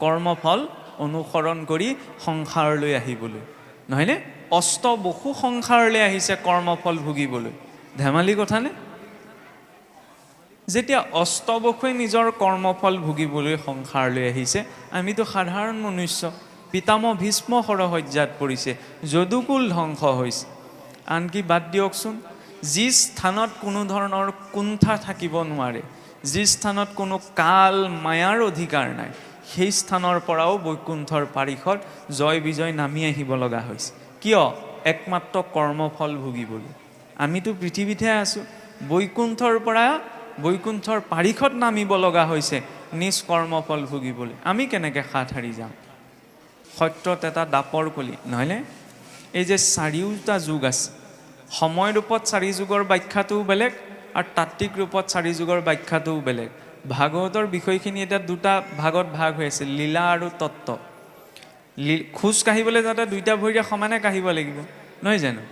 কৰ্মফল অনুসৰণ কৰি সংসাৰলৈ আহিবলৈ, নহয়নে? অষ্টবসু সংসাৰলৈ আহিছে কৰ্মফল ভুগিবলৈ। ধেমালি কথানে? যেতিয়া অষ্টবসুৱে নিজৰ কৰ্মফল ভুগিবলৈ সংসাৰলৈ আহিছে, আমিতো সাধাৰণ মনুষ্য। পিতামহ ভীষ্ম শৰশয্যাত পৰিছে, যদুকুল ধ্বংস হৈছে। আনকি বাদ দিয়কচোন, যি স্থানত কোনো ধৰণৰ কুণ্ঠা থাকিব নোৱাৰে, যি স্থানত কোনো কাল মায়াৰ অধিকাৰ নাই, সেই স্থানৰ পৰাও বৈকুণ্ঠৰ পাৰিষদ জয় বিজয় নামি আহিব লগা হৈছে। কিয়? একমাত্ৰ কৰ্মফল ভুগিবলৈ। আমিতো পৃথিৱীতহে আছোঁ, বৈকুণ্ঠৰ পৰা বৈকুণ্ঠৰ পাৰিষদ নামিব লগা হৈছে নিজ কৰ্মফল ভুগিবলৈ। আমি কেনেকৈ হাত সাৰি যাওঁ? সত্যত এটা দাপৰ কলি, নহয়নে? এই যে চাৰিওটা যুগ আছে, সময় ৰূপত চাৰি যুগৰ ব্যাখ্যাটোও বেলেগ, আৰু তাত্ত্বিক ৰূপত চাৰি যুগৰ ব্যাখ্যাটোও বেলেগ। ভাগৱতৰ বিষয়খিনি এতিয়া দুটা ভাগত ভাগ হৈ আছে, লীলা আৰু তত্ত্ব। খোজ কাঢ়িবলৈ যাওঁতে দুইটা ভৰিৰে সমানে কাঢ়িব লাগিব, নহয় জানো?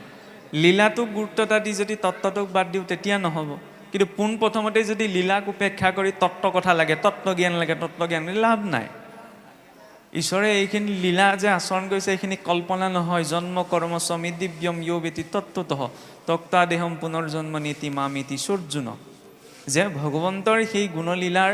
লীলাটোক গুৰুত্ব এটা দি যদি তত্ত্বটোক বাদ দিওঁ তেতিয়া নহ'ব। কিন্তু পোনপ্ৰথমতে যদি লীলাক উপেক্ষা কৰি তত্ত্ব কথা লাগে, তত্ত্বজ্ঞান লাগে, তত্ত্বজ্ঞান লাভ নাই। ঈশ্বৰে এইখিনি লীলা যে আচৰণ কৰিছে এইখিনি কল্পনা নহয়। জন্ম কৰ্ম স্বমী দিব্যম য়ো বেতি তত্ত্বতঃ তক্তা দেহম পুনৰ্জন্ম নীতি মামিতি সৰ্জুন। যে ভগৱন্তৰ সেই গুণলীলাৰ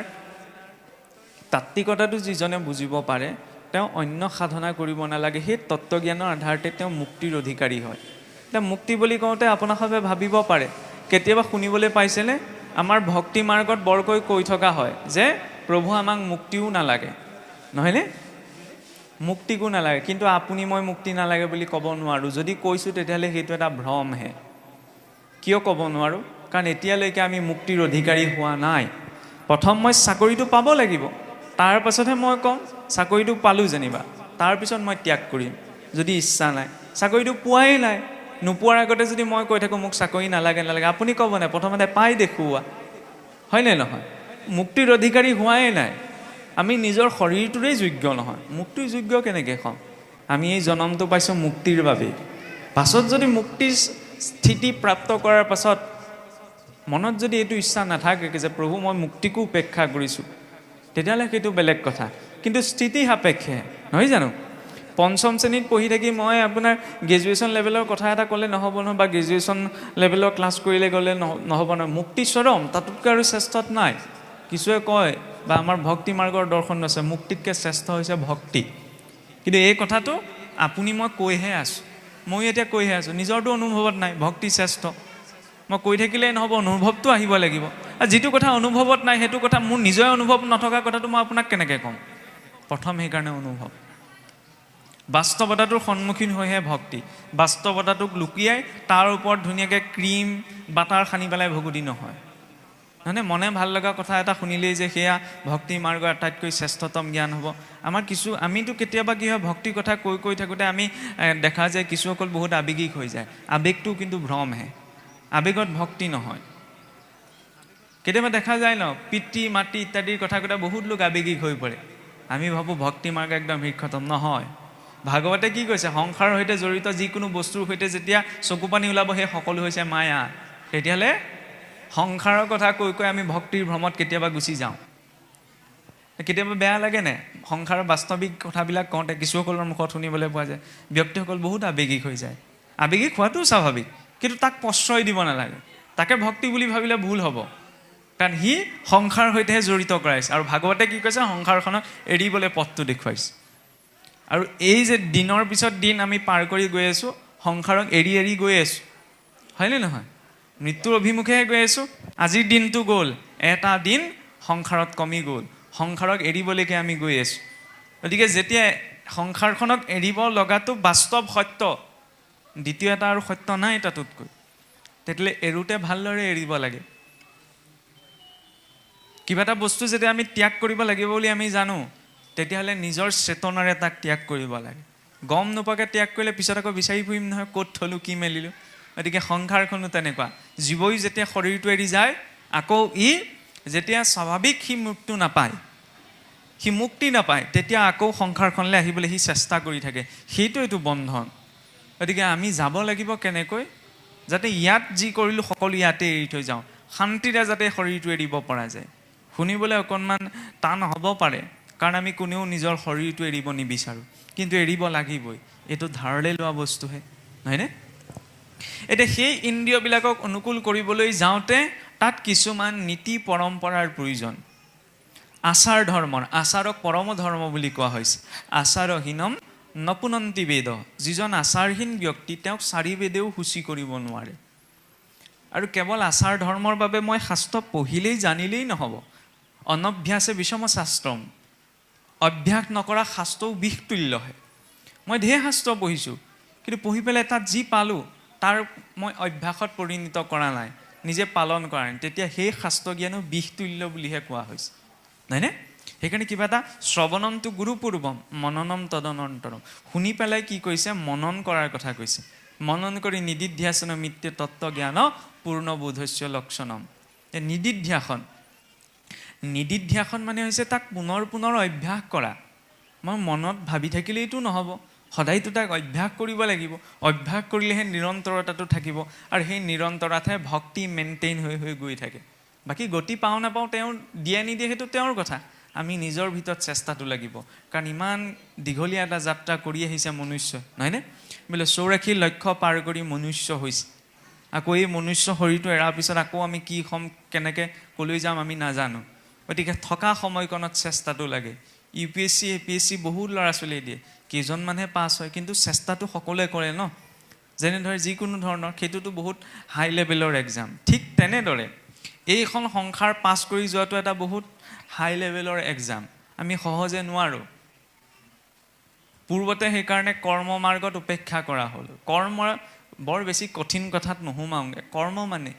তাত্ত্বিকতাটো যিজনে বুজিব পাৰে, তেওঁ অন্য সাধনা কৰিব নালাগে, সেই তত্ত্বজ্ঞানৰ আধাৰতে তেওঁ মুক্তিৰ অধিকাৰী হয়। এতিয়া মুক্তি বুলি কওঁতে আপোনালোকে ভাবিব পাৰে, কেতিয়াবা শুনিবলৈ পাইছেনে আমাৰ ভক্তি মাৰ্গত বৰকৈ কৈ থকা হয় যে প্ৰভু আমাক মুক্তিও নালাগে, নহয়নে? মুক্তিকো নালাগে, কিন্তু আপুনি মই মুক্তি নালাগে বুলি ক'ব নোৱাৰোঁ। যদি কৈছোঁ তেতিয়াহ'লে সেইটো এটা ভ্ৰমহে। কিয় ক'ব নোৱাৰোঁ? কাৰণ এতিয়ালৈকে আমি মুক্তিৰ অধিকাৰী হোৱা নাই। প্ৰথম মই চাকৰিটো পাব লাগিব, তাৰ পাছতহে মই কওঁ চাকৰিটো পালোঁ যেনিবা, তাৰপিছত মই ত্যাগ কৰিম যদি ইচ্ছা নাই। চাকৰিটো পোৱাই নাই, নোপোৱাৰ আগতে যদি মই কৈ থাকোঁ মোক চাকৰি নালাগে নালাগে, আপুনি ক'ব নাই প্ৰথমতে পাই দেখুওৱা, হয়নে নহয়? মুক্তিৰ অধিকাৰী হোৱাই নাই, আমি নিজৰ শৰীৰটোৰেই যোগ্য নহয়, মুক্তিৰ যোগ্য কেনেকৈ হওঁ? আমি এই জনমটো পাইছোঁ মুক্তিৰ বাবেই। পাছত যদি মুক্তিৰ স্থিতি প্ৰাপ্ত কৰাৰ পাছত মনত যদি এইটো ইচ্ছা নাথাকে যে প্ৰভু মই মুক্তিকো উপেক্ষা কৰিছোঁ, তেতিয়াহ'লে সেইটো বেলেগ কথা। কিন্তু স্থিতি সাপেক্ষে, নহয় জানো? পঞ্চম শ্ৰেণীত পঢ়ি থাকি মই আপোনাৰ গ্ৰেজুৱেশ্যন লেভেলৰ কথা এটা ক'লে নহ'ব নহয়, বা গ্ৰেজুৱেশ্যন লেভেলৰ ক্লাছ কৰিলে গ'লে নহ'ব নহয়। মুক্তি চৰম, তাতোতকৈ আৰু শ্ৰেষ্ঠত নাই। কিছুৱে কয় বা আমাৰ ভক্তি মাৰ্গৰ দৰ্শন আছে মুক্তিতকৈ শ্ৰেষ্ঠ হৈছে ভক্তি, কিন্তু এই কথাটো আপুনি মই কৈহে আছোঁ, ময়ো এতিয়া কৈহে আছোঁ, নিজৰটো অনুভৱত নাই ভক্তি শ্ৰেষ্ঠ। মই কৈ থাকিলেই নহ'ব, অনুভৱটো আহিব লাগিব। আৰু যিটো কথা অনুভৱত নাই সেইটো কথা, মোৰ নিজৰে অনুভৱ নথকা কথাটো মই আপোনাক কেনেকৈ ক'ম? প্ৰথম সেইকাৰণে অনুভৱ, বাস্তৱতাটোৰ সন্মুখীন হৈহে ভক্তি। বাস্তৱতাটোক লুকিয়াই তাৰ ওপৰত ধুনীয়াকৈ ক্ৰীম বাটাৰ সানি পেলাই ভগুতি নহয়, মানে মনে ভাল লগা কথা এটা শুনিলেই যে সেয়া ভক্তি মাৰ্গৰ আটাইতকৈ শ্ৰেষ্ঠতম জ্ঞান হ'ব। আমিতো কেতিয়াবা কি হয়, ভক্তিৰ কথা কৈ থাকোঁতে আমি দেখা যায় কিছুসকল বহুত আৱেগিক হৈ যায়। আৱেগটো কিন্তু ভ্ৰমহে, আৱেগত ভক্তি নহয়। কেতিয়াবা দেখা যায় ন, পিতৃ মাতৃ ইত্যাদিৰ কথা কথা বহুত লোক আৱেগিক হৈ পৰে, আমি ভাবোঁ ভক্তি মাৰ্গ একদম শীৰ্ষতম। নহয়, ভাগৱতে কি কৈছে? সংসাৰৰ সৈতে জড়িত যিকোনো বস্তুৰ সৈতে যেতিয়া চকু পানী ওলাব সেই সকলো হৈছে মায়া। তেতিয়াহ'লে সংসাৰৰ কথা কৈ আমি ভক্তিৰ ভ্ৰমত কেতিয়াবা গুচি যাওঁ। কেতিয়াবা বেয়া লাগেনে সংসাৰৰ বাস্তৱিক কথাবিলাক কওঁতে কিছুসকলৰ মুখত শুনিবলৈ পোৱা যায় ব্যক্তিসকল বহুত আৱেগিক হৈ যায়। আৱেগিক হোৱাটো স্বাভাৱিক, কিন্তু তাক প্ৰশ্ৰয় দিব নালাগে। তাকে ভক্তি বুলি ভাবিলে ভুল হ'ব, কাৰণ সি সংসাৰৰ সৈতেহে জড়িত কৰাইছে। আৰু ভাগৱতে কি কৈছে? সংসাৰখনক এৰিবলৈ পথটো দেখুৱাইছে। আৰু এই যে দিনৰ পিছত দিন আমি পাৰ কৰি গৈ আছোঁ, সংসাৰক এৰি এৰি গৈ আছোঁ, হয়নে নহয়? মৃত্যুৰ অভিমুখেহে গৈ আছোঁ। আজিৰ দিনটো গ'ল, এটা দিন সংসাৰত কমি গ'ল, সংসাৰক এৰিবলৈকে আমি গৈ আছোঁ। গতিকে যেতিয়া সংসাৰখনক এৰিব লগাটো বাস্তৱ সত্য, দ্বিতীয় এটা আৰু সত্য নাই তাতোতকৈ, তেতিয়াহ'লে এৰোতে ভালদৰে এৰিব লাগে। কিবা এটা বস্তু যেতিয়া আমি ত্যাগ কৰিব লাগিব বুলি আমি জানো, তেতিয়াহ'লে নিজৰ চেতনাৰে তাক ত্যাগ কৰিব লাগে। গম নোপোৱাকৈ ত্যাগ কৰিলে পিছত আকৌ বিচাৰি ফুৰিম নহয়, ক'ত থলোঁ কি মেলিলোঁ। গতিকে সংসাৰখনো তেনেকুৱা, জীৱই যেতিয়া শৰীৰটো এৰি যায়, আকৌ যেতিয়া স্বাভাৱিক সি মৃত্যু নাপায়, সি মুক্তি নাপায়, তেতিয়া আকৌ সংসাৰখনলৈ আহিবলৈ সি চেষ্টা কৰি থাকে। সেইটোৱেইটো বন্ধন। গতিকে আমি যাব লাগিব কেনেকৈ? যাতে ইয়াত যি কৰিলোঁ সকলো ইয়াতে এৰি থৈ যাওঁ, শান্তিৰে যাতে শৰীৰটো এৰিব পৰা যায়। শুনিবলৈ অকণমান টান হ'ব পাৰে, কাৰণ আমি কোনেও নিজৰ শৰীৰটো এৰিব নিবিচাৰোঁ, কিন্তু এৰিব লাগিবই। এইটো ধাৰলৈ লোৱা বস্তুহে, নহয়নে? এতিয়া সেই ইন্দ্ৰিয়বিলাকক অনুকূল কৰিবলৈ যাওঁতে তাত কিছুমান নীতি পৰম্পৰাৰ প্ৰয়োজন। আচাৰ ধৰ্মৰ, আচাৰক পৰম ধৰ্ম বুলি কোৱা হৈছে। আচাৰহীনম নপুনন্তি বেদ, যিজন আচাৰহীন ব্যক্তি তেওঁক চাৰি বেদেও সূচী কৰিব নোৱাৰে। আৰু কেৱল আচাৰ ধৰ্মৰ বাবে মই শাস্ত্ৰ পঢ়িলেই জানিলেই নহ'ব। অনভ্যাসে বিষম শাস্ত্ৰম, অভ্যাস নকৰা শাস্ত্ৰও বিষতুল্যহে। মই ঢেৰ শাস্ত্ৰ পঢ়িছোঁ, কিন্তু পঢ়ি পেলাই তাত যি পালোঁ তাৰ মই অভ্যাসত পৰিণত কৰা নাই, নিজে পালন কৰা নাই, তেতিয়া সেই শাস্ত্ৰ জ্ঞানো বিষতুল্য বুলিহে কোৱা হৈছে, নহয়নে? সেইকাৰণে কিবা এটা শ্ৰৱণমটো গুৰুপূৰ্বম মননম তদনন্তৰম, শুনি পেলাই কি কৈছে? মনন কৰাৰ কথা কৈছে। মনন কৰি নিদিধ্যাসন মিত্য তত্ত্বজ্ঞান পূৰ্ণবোধস্য লক্ষণম। নিদিধ্যাসন মানে হৈছে তাক পুনৰ পুনৰ অভ্যাস কৰা। মই মনত ভাবি থাকিলেইতো নহ'ব, সদায়তো তাক অভ্যাস কৰিব লাগিব। অভ্যাস কৰিলেহে নিৰন্তৰতাটো থাকিব, আৰু সেই নিৰন্তৰতাহে ভক্তি মেইনটেইন হৈ হৈ গৈ থাকে। বাকী গতি পাওঁ নাপাওঁ তেওঁ দিয়ে নিদিয়ে সেইটো তেওঁৰ কথা, আমি নিজৰ ভিতৰত চেষ্টাটো লাগিব। কাৰণ ইমান দীঘলীয়া এটা যাত্ৰা কৰি আহিছে মনুষ্য, নহয়নে? বোলে 84 লক্ষ পাৰ কৰি মনুষ্য হৈছে। আকৌ এই মনুষ্য শৰীৰটো এৰাৰ পিছত আকৌ আমি কি হ'ম, কেনেকৈ ক'লৈ যাম আমি নাজানো। গতিকে থকা সময়কণত চেষ্টাটো লাগে। UPSC APSC বহুত ল'ৰা ছোৱালীয়ে দিয়ে, কেইজনমানহে পাছ হয়, কিন্তু চেষ্টাটো সকলোৱে কৰে ন। যেনেদৰে যিকোনো ধৰণৰ, সেইটোতো বহুত হাই লেভেলৰ এক্সাম। ঠিক তেনেদৰে এইখন সংসাৰ পাছ কৰি যোৱাটো এটা বহুত হাই লেভেলৰ এক্সাম। আমি সহজে নোৱাৰোঁ। পূৰ্বতে সেইকাৰণে কৰ্ম মাৰ্গত উপেক্ষা কৰা হ'ল। কৰ্ম বৰ বেছি কঠিন কথাত নোসোমাওঁগৈ। কৰ্ম মানে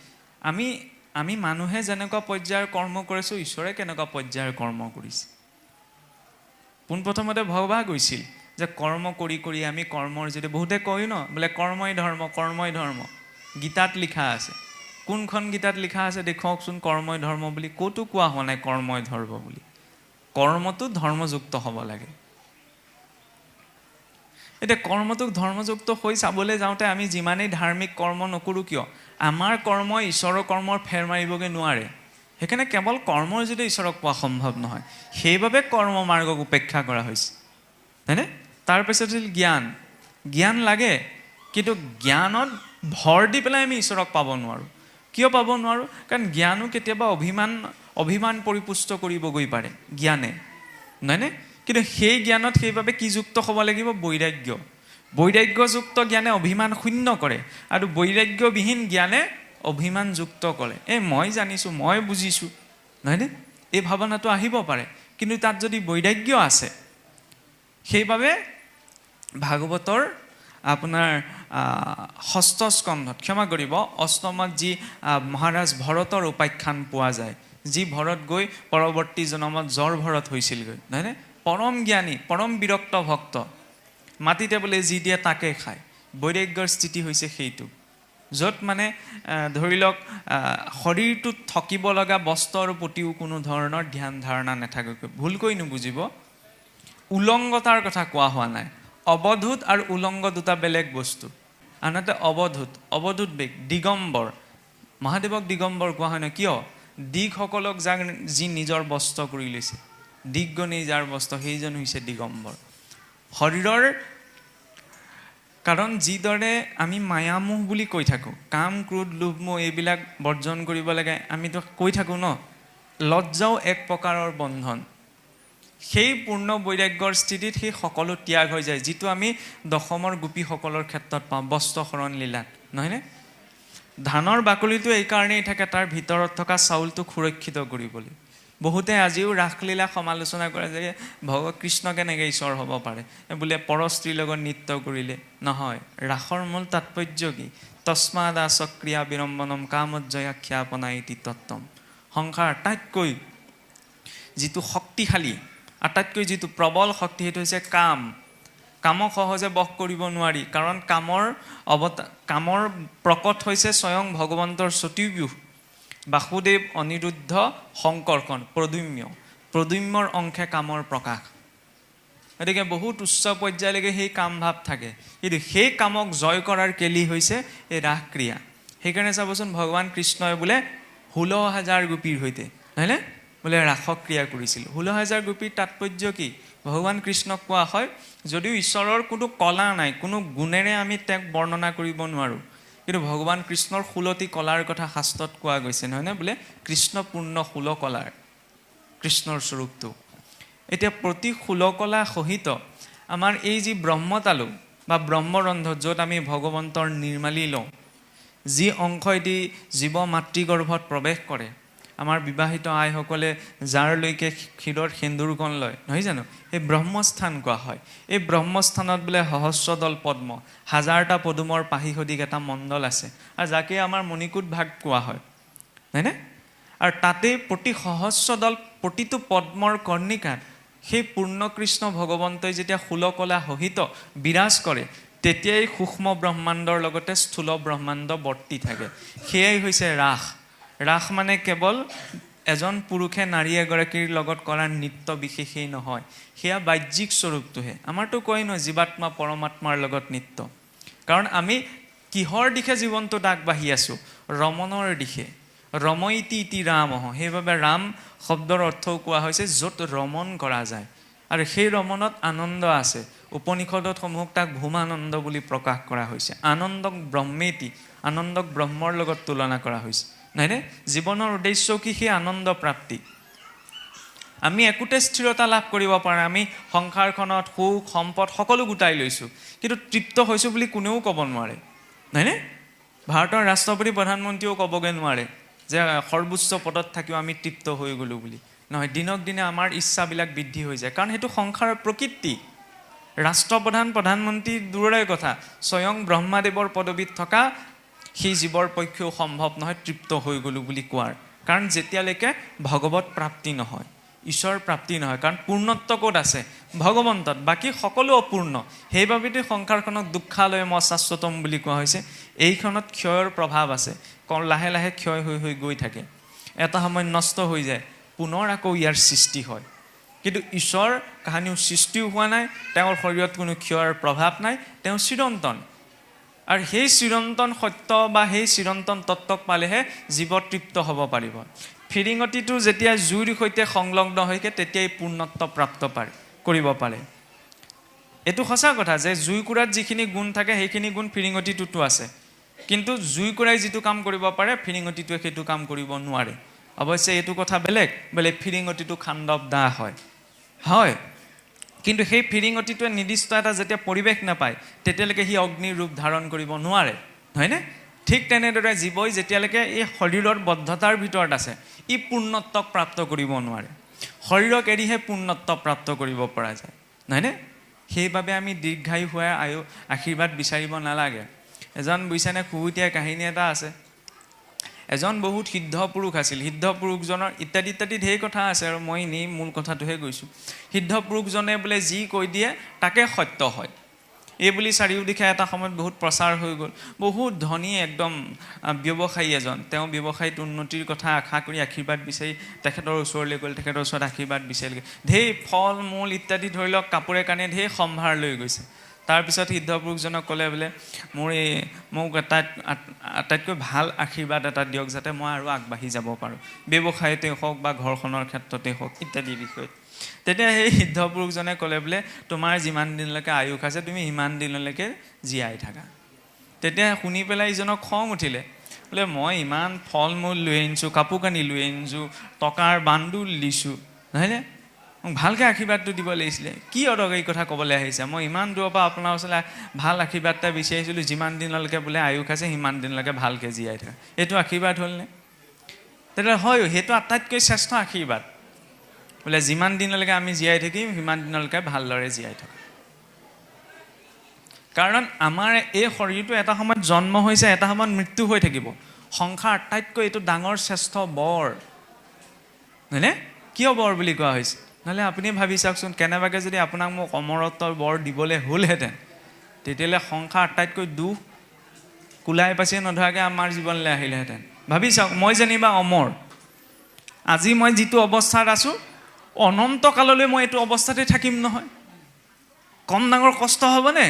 আমি মানুহে যেনেকুৱা পৰ্যায়ৰ কৰ্ম কৰিছোঁ, ঈশ্বৰে কেনেকুৱা পৰ্যায়ৰ কৰ্ম কৰিছে। পোনপ্ৰথমতে ভবা গৈছিল যে কৰ্ম কৰি কৰি আমি কৰ্মৰ যিটো, বহুতে কয় ন বোলে কৰ্মই ধৰ্ম, কৰ্মই ধৰ্ম। গীতাত লিখা আছে। কোনখন গীতাত লিখা আছে দেখুৱাওকচোন কৰ্মই ধৰ্ম বুলি? ক'তো কোৱা হোৱা নাই কৰ্মই ধৰ্ম বুলি। কৰ্মটো ধৰ্মযুক্ত হ'ব লাগে। এতিয়া কৰ্মটোক ধৰ্মযুক্ত হৈ চাবলৈ যাওঁতে আমি যিমানেই ধাৰ্মিক কৰ্ম নকৰোঁ কিয়, আমাৰ কৰ্মই ঈশ্বৰৰ কৰ্মৰ ফেৰ মাৰিবগৈ নোৱাৰে। সেইকাৰণে কেৱল কৰ্মৰ যদি ঈশ্বৰক পোৱা সম্ভৱ নহয়, সেইবাবে কৰ্ম মাৰ্গক উপেক্ষা কৰা হৈছে, হয়নে? তাৰপিছত হ'ল জ্ঞান লাগে, কিন্তু জ্ঞানত ভৰ দি পেলাই আমি ঈশ্বৰক পাব নোৱাৰোঁ। কিয় পাব নোৱাৰোঁ? কাৰণ জ্ঞানো কেতিয়াবা অভিমান পৰিপুষ্ট কৰিবগৈ পাৰে জ্ঞানে, নহয়নে? কিন্তু সেই জ্ঞানত সেইবাবে কি যুক্ত হ'ব লাগিব? বৈৰাগ্যযুক্ত জ্ঞানে অভিমান শূন্য কৰে, আৰু বৈৰাগ্যবিহীন জ্ঞানে অভিমানযুক্ত কৰে। মই জানিছোঁ, মই বুজিছোঁ, নহয়নে? এই ভাৱনাটো আহিব পাৰে, কিন্তু তাত যদি বৈৰাগ্য আছে, সেইবাবে ভাগৱতৰ আপোনাৰ 6ষ্ঠ স্কন্ধত, ক্ষমা কৰিব, অষ্টমত যি মহাৰাজ ভৰতৰ উপাখ্যান পোৱা যায়, যি ভৰত গৈ পৰৱৰ্তী জন্মত জ্বৰ ভৰত হৈছিলগৈ, নহয়নে? পৰম জ্ঞানী, পৰম বিৰক্ত ভক্ত, মাটিতে বোলে যি দিয়ে তাকে খায়। বৈৰাগ্যৰ স্থিতি হৈছে সেইটো, য'ত মানে ধৰি লওক শৰীৰটোত থাকিব লগা বস্ত্ৰৰ প্ৰতিও কোনো ধৰণৰ ধ্যান ধাৰণা নাথাকে। ভুলকৈ নুবুজিব, উলংগতাৰ কথা কোৱা হোৱা নাই। অৱধূত আৰু উলংগ দুটা বেলেগ বস্তু। আনহাতে অৱধূত বেগ দিগম্বৰ, মহাদেৱক দিগম্বৰ কোৱা হয় ন। কিয়? দিগসকলক যাক যি নিজৰ বস্ত্ৰ কৰি লৈছে, দিগগণেই যাৰ বস্ত্ৰ, সেইজন হৈছে দিগম্বৰ। শৰীৰৰ কাৰণ যিদৰে আমি মায়ামোহ বুলি কৈ থাকোঁ, কাম ক্ৰোধ লোভ মোহ এইবিলাক বৰ্জন কৰিব লাগে, আমিতো কৈ থাকোঁ ন। লজ্জাও এক প্ৰকাৰৰ বন্ধন। সেই পূৰ্ণ বৈৰাগ্যৰ স্থিতিত সেই সকলো ত্যাগ হৈ যায়, যিটো আমি দশমৰ গোপীসকলৰ ক্ষেত্ৰত পাওঁ বস্ত্ৰহৰণ লীলাত, নহয়নে? ধানৰ বাকলিটো এইকাৰণেই থাকে তাৰ ভিতৰত থকা চাউলটো সুৰক্ষিত কৰিবলৈ। বহুতে আজিও ৰাসলীলা সমালোচনা কৰে যে কৃষ্ণ কেনেকৈ ঈশ্বৰ হ'ব পাৰে, বোলে পৰস্ত্ৰীৰ লগত নৃত্য কৰিলে। নহয়, ৰাসৰ মূল তাৎপৰ্য কি? তস্মাদা চক্ৰিয়া বিৰম্বনম কামজ্জয়া খ্যাপনা ইতি তত্ত্বম। সংসাৰ আটাইতকৈ যিটো শক্তিশালী, আটাইতকৈ যিটো প্ৰবল শক্তি, সেইটো হৈছে কাম। কামক সহজে বশ কৰিব নোৱাৰি, কাৰণ কামৰ প্ৰকট হৈছে স্বয়ং ভগৱন্তৰ চতুৰ্ব্যূহ, বাসুদেৱ, অনিৰুদ্ধ, শংকৰখন, প্ৰদ্যুম্নৰ অংশে কামৰ প্ৰকাশ। গতিকে বহুত উচ্চ পৰ্যায়লৈকে সেই কাম ভাৱ থাকে, কিন্তু সেই কামক জয় কৰাৰ কেলি হৈছে এই ৰাস ক্ৰিয়া। সেইকাৰণে চাবচোন ভগৱান কৃষ্ণই বোলে 16,000 গোপীৰ সৈতে, নহয়নে, বোলে ৰাসক ক্ৰিয়া কৰিছিল। 16,000 গোপীৰ তাৎপৰ্য কি? ভগৱান কৃষ্ণক কোৱা হয়, যদিও ঈশ্বৰৰ কোনো কলা নাই, কোনো গুণেৰে আমি তেওঁক বৰ্ণনা কৰিব নোৱাৰোঁ, কিন্তু ভগৱান কৃষ্ণৰ 16টি কলাৰ কথা শাস্ত্ৰত কোৱা গৈছে, নহয়নে? বোলে কৃষ্ণ পূৰ্ণ 16 কলাৰ কৃষ্ণৰ স্বৰূপটো। এতিয়া প্ৰতি 16 কলা সহিত আমাৰ এই যি ব্ৰহ্মতালু বা ব্ৰহ্মৰন্ধ, য'ত আমি ভগৱন্তৰ নিৰ্মালি লওঁ, যি অংশইদি জীৱ মাতৃগৰ্ভত প্ৰৱেশ কৰে, আমাৰ বিবাহিত আইসকলে যাৰলৈকে ক্ষীৰৰ সেন্দুৰকণ লয়, নহয় জানো, এই ব্ৰহ্মস্থান কোৱা হয়। এই ব্ৰহ্মস্থানত বোলে সহস্ৰদল পদ্ম, 1000টা পদুমৰ পাহি সদৃশ এটা মণ্ডল আছে, আৰু যাকে আমাৰ মণিকূট ভাগ কোৱা হয়, হয়নে? আৰু তাতেই প্ৰতি সহস্ৰদল, প্ৰতিটো পদ্মৰ কৰ্ণিকাত সেই পূৰ্ণ কৃষ্ণ ভগৱন্তই যেতিয়া 16 কলা সহিত বিৰাজ কৰে, তেতিয়াই সূক্ষ্ম ব্ৰহ্মাণ্ডৰ লগতে স্থূল ব্ৰহ্মাণ্ড বৰ্তি থাকে। সেয়াই হৈছে ৰাস। ৰাস মানে কেৱল এজন পুৰুষে নাৰী এগৰাকীৰ লগত কৰা নৃত্য বিশেষেই নহয়, সেয়া বাহ্যিক স্বৰূপটোহে। আমাৰতো কয় নহয় জীৱাত্মা পৰমাত্মাৰ লগত নৃত্য, কাৰণ আমি কিহৰ দিশে জীৱনটোত আগবাঢ়ি আছোঁ? ৰমণৰ দিশে। ৰমইতি ইতি ৰামঃ, সেইবাবে ৰাম শব্দৰ অৰ্থও কোৱা হৈছে য'ত ৰমণ কৰা যায়, আৰু সেই ৰমণত আনন্দ আছে। উপনিষদত সমূহক তাক ভূমানন্দ বুলি প্ৰকাশ কৰা হৈছে। আনন্দক ব্ৰহ্মেতি, আনন্দক ব্ৰহ্মৰ লগত তুলনা কৰা হৈছে, নহয়নে? জীৱনৰ উদ্দেশ্য কি? সেই আনন্দ প্ৰাপ্তি। আমি একোতে স্থিৰতা লাভ কৰিব পৰা, আমি সংসাৰখনত সুখ সম্পদ সকলো গোটাই লৈছোঁ, কিন্তু তৃপ্ত হৈছোঁ বুলি কোনেও ক'ব নোৱাৰে, নহয়নে? ভাৰতৰ ৰাষ্ট্ৰপতি প্ৰধানমন্ত্ৰীও ক'বগৈ নোৱাৰে যে সৰ্বোচ্চ পদত থাকিও আমি তৃপ্ত হৈ গ'লোঁ বুলি। নহয়, দিনক দিনে আমাৰ ইচ্ছাবিলাক বৃদ্ধি হৈ যায়, কাৰণ সেইটো সংসাৰৰ প্ৰকৃতি। ৰাষ্ট্ৰপ্ৰধান প্ৰধানমন্ত্ৰী দূৰৰে কথা, স্বয়ং ব্ৰহ্মাদেৱৰ পদবীত থকা সেই জীৱৰ পক্ষেও সম্ভৱ নহয় তৃপ্ত হৈ গ'লোঁ বুলি কোৱাৰ, কাৰণ যেতিয়ালৈকে ভগৱত প্ৰাপ্তি নহয়, ঈশ্বৰ প্ৰাপ্তি নহয়, কাৰণ পূৰ্ণত্ব ক'ত আছে? ভগৱন্তত, বাকী সকলো অপূৰ্ণ। সেইবাবেতো সংসাৰখনক দুঃখালয়ম অশাশ্বতম বুলি কোৱা হৈছে। এইখনত ক্ষয়ৰ প্ৰভাৱ আছে, লাহে লাহে ক্ষয় হৈ হৈ গৈ থাকে, এটা সময়ত নষ্ট হৈ যায়, পুনৰ আকৌ ইয়াৰ সৃষ্টি হয়। কিন্তু ঈশ্বৰ কাহানিও সৃষ্টিও হোৱা নাই, তেওঁৰ শৰীৰত কোনো ক্ষয়ৰ প্ৰভাৱ নাই, তেওঁ চিৰন্তন। আৰু সেই চিৰন্তন সত্য বা সেই চিৰন্তন তত্ত্বক পালেহে জীৱ তৃপ্ত হ'ব পাৰিব। ফিৰিঙতিটো যেতিয়া জুইৰ সৈতে সংলগ্ন হয়কে তেতিয়াই পূৰ্ণত্ব প্ৰাপ্ত কৰিব পাৰে। এইটো সঁচা কথা যে জুইকুৰাত যিখিনি গুণ থাকে সেইখিনি গুণ ফিৰিঙতিটোতো আছে, কিন্তু জুইকুৰাই যিটো কাম কৰিব পাৰে ফিৰিঙতিটোৱে সেইটো কাম কৰিব নোৱাৰে। অৱশ্যে এইটো কথা বেলেগ, বোলে ফিৰিঙতিটো খাণ্ডৱ দাহ হয়, কিন্তু সেই ফিৰিঙতিটোৱে নিৰ্দিষ্ট এটা যেতিয়া পৰিৱেশ নাপায় তেতিয়ালৈকে সি অগ্নিৰ ৰূপ ধাৰণ কৰিব নোৱাৰে, হয়নে? ঠিক তেনেদৰে জীৱই যেতিয়ালৈকে এই শৰীৰৰ বদ্ধতাৰ ভিতৰত আছে ই পূৰ্ণত্বক প্ৰাপ্ত কৰিব নোৱাৰে। শৰীৰক এৰিহে পূৰ্ণত্ব প্ৰাপ্ত কৰিব পৰা যায়, নহয়নে? সেইবাবে আমি দীৰ্ঘায়ু হোৱাৰ আশীৰ্বাদ বিচাৰিব নালাগে। এজন বুজিছেনে, খুহুতীয়া কাহিনী এটা আছে। এজন বহুত সিদ্ধ পুৰুষ আছিল, সিদ্ধ পুৰুষজনৰ ইত্যাদি ইত্যাদি ঢেৰ কথা আছে, আৰু মই এনেই মূল কথাটোহে গৈছোঁ। সিদ্ধ পুৰুষজনে বোলে যি কৈ দিয়ে তাকে সত্য হয়, এই বুলি চাৰিওদিশে এটা সময়ত বহুত প্ৰচাৰ হৈ গ'ল। বহুত ধনী একদম ব্যৱসায়ী এজন, তেওঁ ব্যৱসায়ীত উন্নতিৰ কথা আশা কৰি আশীৰ্বাদ বিচাৰি তেখেতৰ ওচৰলৈ গ'ল, তেখেতৰ ওচৰত আশীৰ্বাদ বিচাৰিলে, ঢেৰ ফল মূল ইত্যাদি ধৰি লওক কাপোৰে কানি ঢেৰ সম্ভাৰ লৈ গৈছে। তাৰপিছত সিদ্ধ পুৰুষজনক ক'লে বোলে মোক আটাইতকৈ ভাল আশীৰ্বাদ এটা দিয়ক যাতে মই আৰু আগবাঢ়ি যাব পাৰোঁ, ব্যৱসায়তে হওক বা ঘৰখনৰ ক্ষেত্ৰতে হওক ইত্যাদি বিষয়ত। তেতিয়া সেই সিদ্ধ পুৰুষজনে ক'লে বোলে তোমাৰ যিমান দিনলৈকে আয়ুস আছে তুমি সিমান দিনলৈকে জীয়াই থাকা। তেতিয়া শুনি পেলাই ইজনক খং উঠিলে, বোলে মই ইমান ফল মূল লৈ আনিছোঁ, কাপোৰ কানি লৈ আনিছোঁ, টকাৰ বান্দোল দিছোঁ, নহয়নে? মোক ভালকৈ আশীৰ্বাদটো দিব লাগিছিলে, কি অদৰকাৰী কথা ক'বলৈ আহিছে? মই ইমান দূৰৰ পৰা আপোনাৰ ওচৰলৈ ভাল আশীৰ্বাদ এটা বিচাৰিছিলোঁ, যিমান দিনলৈকে বোলে আয়ুস আছে সিমান দিনলৈকে ভালকৈ জীয়াই থাকা, এইটো আশীৰ্বাদ হ'লনে? তেতিয়া হয়, সেইটো আটাইতকৈ শ্ৰেষ্ঠ আশীৰ্বাদ, বোলে যিমান দিনলৈকে আমি জীয়াই থাকিম সিমান দিনলৈকে ভালদৰে জীয়াই থাকা। কাৰণ আমাৰ এই শৰীৰটো এটা সময়ত জন্ম হৈছে, এটা সময়ত মৃত্যু হৈ থাকিব। সংসাৰ আটাইতকৈ এইটো ডাঙৰ শ্ৰেষ্ঠ বৰ, হয়নে? কিয় বৰ বুলি কোৱা হৈছে? নহ'লে আপুনি ভাবি চাওকচোন, কেনেবাকৈ যদি আপোনাক মোক অমৰত্বৰ বৰ দিবলৈ হ'লহেঁতেন তেতিয়াহ'লে সংসাৰ আটাইতকৈ দুখ কোলাই পাচি নধৰাকৈ আমাৰ জীৱনলৈ আহিলেহেঁতেন। ভাবি চাওক, মই যেনিবা অমৰ, আজি মই যিটো অৱস্থাত আছোঁ অনন্ত কাললৈ মই এইটো অৱস্থাতে থাকিম নহয়, কম ডাঙৰ কষ্ট হ'বনে?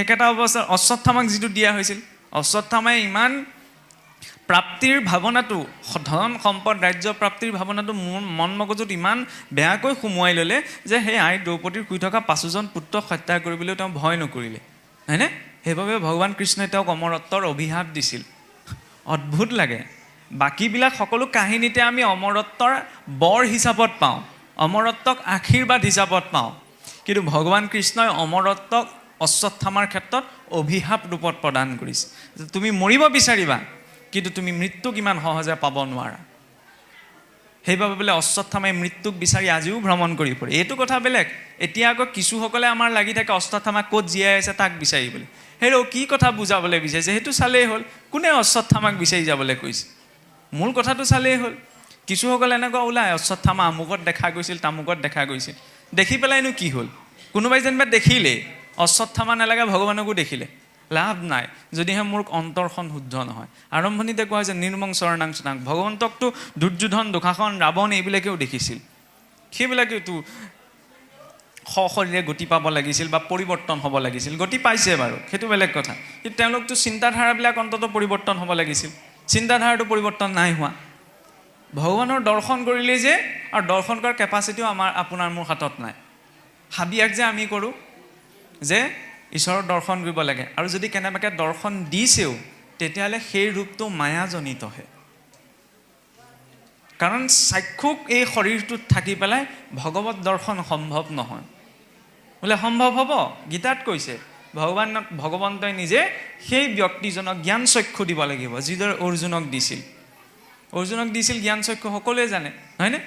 একেটা অৱস্থাত অশ্বত্থামাক যিটো দিয়া হৈছিল, অশ্বত্থামাই ইমান প্ৰাপ্তিৰ ভাৱনাটো, ধন সম্পদ ৰাজ্য প্ৰাপ্তিৰ ভাৱনাটো মোৰ মন মগজুত ইমান বেয়াকৈ সুমুৱাই ল'লে যে সেই আই দ্ৰৌপদীৰ শুই থকা 5জন পুত্ৰক হত্যা কৰিবলৈ তেওঁ ভয় নকৰিলে, হয়নে? সেইবাবে ভগৱান কৃষ্ণই তেওঁক অমৰত্বৰ অভিশাপ দিছিল। অদ্ভুত লাগে, বাকীবিলাক সকলো কাহিনীতে আমি অমৰত্বৰ বৰ হিচাপত পাওঁ, অমৰত্বক আশীৰ্বাদ হিচাপত পাওঁ, কিন্তু ভগৱান কৃষ্ণই অমৰত্বক অশ্বত্থামাৰ ক্ষেত্ৰত অভিশাপ ৰূপত প্ৰদান কৰিছে। তুমি মৰিব বিচাৰিবা কিন্তু তুমি মৃত্যুক ইমান সহজে পাব নোৱাৰা। সেইবাবে বোলে অশ্বত্থামাই মৃত্যুক বিচাৰি আজিও ভ্ৰমণ কৰি ফুৰে। এইটো কথা বেলেগ। এতিয়া আকৌ কিছুসকলে আমাৰ লাগি থাকে অশ্বত্থামা ক'ত জীয়াই আছে তাক বিচাৰিবলৈ। সেই কি কথা বুজাবলৈ বিচাৰিছে সেইটো চালেই হ'ল, কোনে অশ্বত্থামাক বিচাৰি যাবলৈ কৈছে? মূল কথাটো চালেই হ'ল। কিছুসকল এনেকুৱা ওলায় অশ্বত্থামা আমুকত দেখা গৈছিল তামুকত দেখা গৈছিল, দেখি পেলাইনো কি হ'ল? কোনোবাই যেনিবা দেখিলেই, অশ্বত্থামা নালাগে ভগৱানকো দেখিলে লাভ নাই যদিহে মোৰ অন্তৰখন শুদ্ধ নহয়। আৰম্ভণিতে কোৱা হৈছে নিৰ্মং চৰণাং চনাং, ভগৱন্তকতো দুৰ্যোধন দুঃশাসন ৰাৱণ এইবিলাকেও দেখিছিল, সেইবিলাকেওতো সশৰীৰে গতি পাব লাগিছিল বা পৰিৱৰ্তন হ'ব লাগিছিল, গতি পাইছে বাৰু সেইটো বেলেগ কথা, কিন্তু তেওঁলোকতো চিন্তাধাৰাবিলাক অন্ততঃ পৰিৱৰ্তন হ'ব লাগিছিল, চিন্তাধাৰাটো পৰিৱৰ্তন নাই হোৱা। ভগৱানৰ দৰ্শন কৰিলেই যে, আৰু দৰ্শন কৰাৰ কেপাচিটিও আপোনাৰ মোৰ হাতত নাই। হাবিয়াক যে আমি কৰোঁ যে ঈশ্বৰৰ দৰ্শন কৰিব লাগে, আৰু যদি কেনেবাকৈ দৰ্শন দিছেও তেতিয়াহ'লে সেই ৰূপটো মায়াজনিতহে। কাৰণ চাক্ষুক এই শৰীৰটোত থাকি পেলাই ভগৱত দৰ্শন সম্ভৱ নহয়। বোলে সম্ভৱ হ'ব? গীতাত কৈছে ভগৱন্তই নিজে সেই ব্যক্তিজনক জ্ঞান চক্ষু দিব লাগিব, যিদৰে অৰ্জুনক দিছিল। জ্ঞান চক্ষু, সকলোৱে জানে, হয়নে?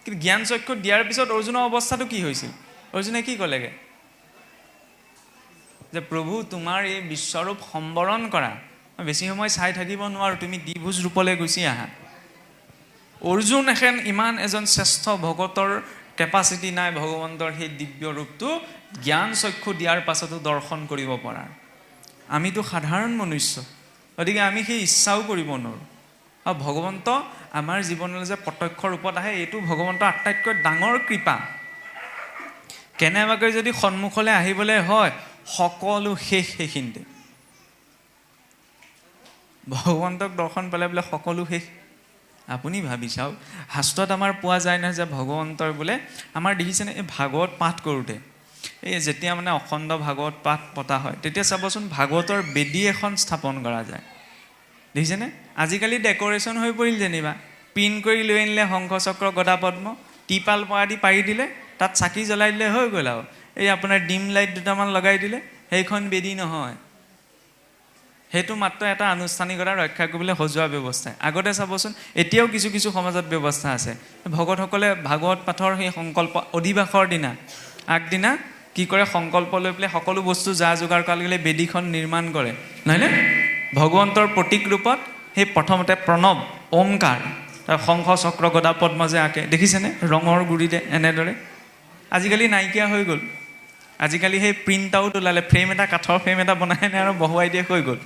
কিন্তু জ্ঞান চক্ষু দিয়াৰ পিছত অৰ্জুনৰ অৱস্থাটো কি হৈছিল? অৰ্জুনে কি ক'লেগে? যে প্ৰভু তোমাৰ এই বিশ্বৰূপ সম্বৰণ কৰা, মই বেছি সময় চাই থাকিব নোৱাৰোঁ, তুমি দ্বিভুজ ৰূপলৈ গুচি আহা। অৰ্জুন এখন ইমান এজন শ্ৰেষ্ঠ ভকতৰ কেপাচিটি নাই ভগৱন্তৰ সেই দিব্য ৰূপটো জ্ঞান চক্ষু দিয়াৰ পাছতো দৰ্শন কৰিব পৰা। আমিতো সাধাৰণ মনুষ্য, গতিকে আমি সেই ইচ্ছাও কৰিব নোৱাৰোঁ। আৰু ভগৱন্ত আমাৰ জীৱনলৈ যে প্ৰত্যক্ষ ৰূপত আহে, এইটো ভগৱন্তৰ আটাইতকৈ ডাঙৰ কৃপা। কেনেবাকৈ যদি সন্মুখলৈ আহিবলৈ হয়, সকলো শেষ সেইখিনিতে। ভগৱন্তক দৰ্শন পালে বোলে সকলো শেষ। আপুনি ভাবি চাওক, শাস্ত্ৰত আমাৰ পোৱা যায় নহয় যে ভগৱন্তৰ বোলে, আমাৰ দেখিছেনে এই ভাগৱত পাঠ কৰোঁতে, এই যেতিয়া মানে অখণ্ড ভাগৱত পাঠ পতা হয়, তেতিয়া চাবচোন ভাগৱতৰ বেদী এখন স্থাপন কৰা যায়, দেখিছেনে? আজিকালি ডেক'ৰেশ্যন হৈ পৰিল যেনিবা, প্ৰিণ্ট কৰি লৈ আনিলে শংখ চক্ৰ গদা পদ্ম, টিপাল পৰা দি পাৰি দিলে, তাত চাকি জ্বলাই দিলে, হৈ গ'ল আৰু। এই আপোনাৰ ডিম লাইট দুটামান লগাই দিলে, সেইখন বেদী নহয়। সেইটো মাত্ৰ এটা আনুষ্ঠানিকতা ৰক্ষা কৰিবলৈ সজোৱা ব্যৱস্থা। আগতে চাবচোন, এতিয়াও কিছু কিছু সমাজত ব্যৱস্থা আছে। ভকতসকলে ভাগৱত পাঠৰ সেই সংকল্প অধিবাসৰ দিনা আগদিনা কি কৰে, সংকল্প লৈ পেলাই সকলো বস্তু যা যোগাৰ কৰালৈ বেদীখন নিৰ্মাণ কৰে, নহয়নে? ভগৱন্তৰ প্ৰতীক ৰূপত সেই প্ৰথমতে প্ৰণৱ ওমকাৰ, তাৰ শংখ চক্ৰ গদা পদ্ম যে আঁকে, দেখিছেনে? ৰঙৰ গুৰিতে এনেদৰে। আজিকালি নাইকিয়া হৈ গ'ল। আজিকালি সেই প্ৰিণ্ট আউট ওলালে, ফ্ৰেম এটা, কাঠৰ ফ্ৰেম এটা বনাই আনে আৰু বহুৱাই দিয়ে, হৈ গ'ল।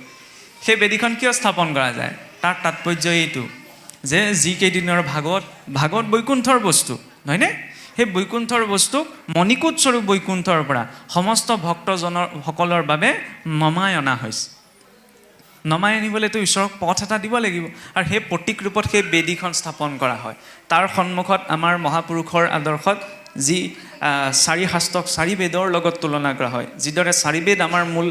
সেই বেদীখন কিয় স্থাপন কৰা যায়? তাৰ তাৎপৰ্য এইটো যে যিকেইদিনৰ ভাগৱত বৈকুণ্ঠৰ বস্তু, নহয়নে? সেই বৈকুণ্ঠৰ বস্তুক মণিকূট স্বৰূপ বৈকুণ্ঠৰ পৰা সমস্ত ভক্তজনসকলৰ বাবে নমাই অনা হৈছে। নমাই আনিবলৈতো ঈশ্বৰক পথ এটা দিব লাগিব, আৰু সেই প্ৰতীক ৰূপত সেই বেদীখন স্থাপন কৰা হয়। তাৰ সন্মুখত আমাৰ মহাপুৰুষৰ আদৰ্শত যি 4 শাস্ত্ৰক 4 বেদৰ লগত তুলনা কৰা হয়, যিদৰে 4 বেদ আমাৰ মূল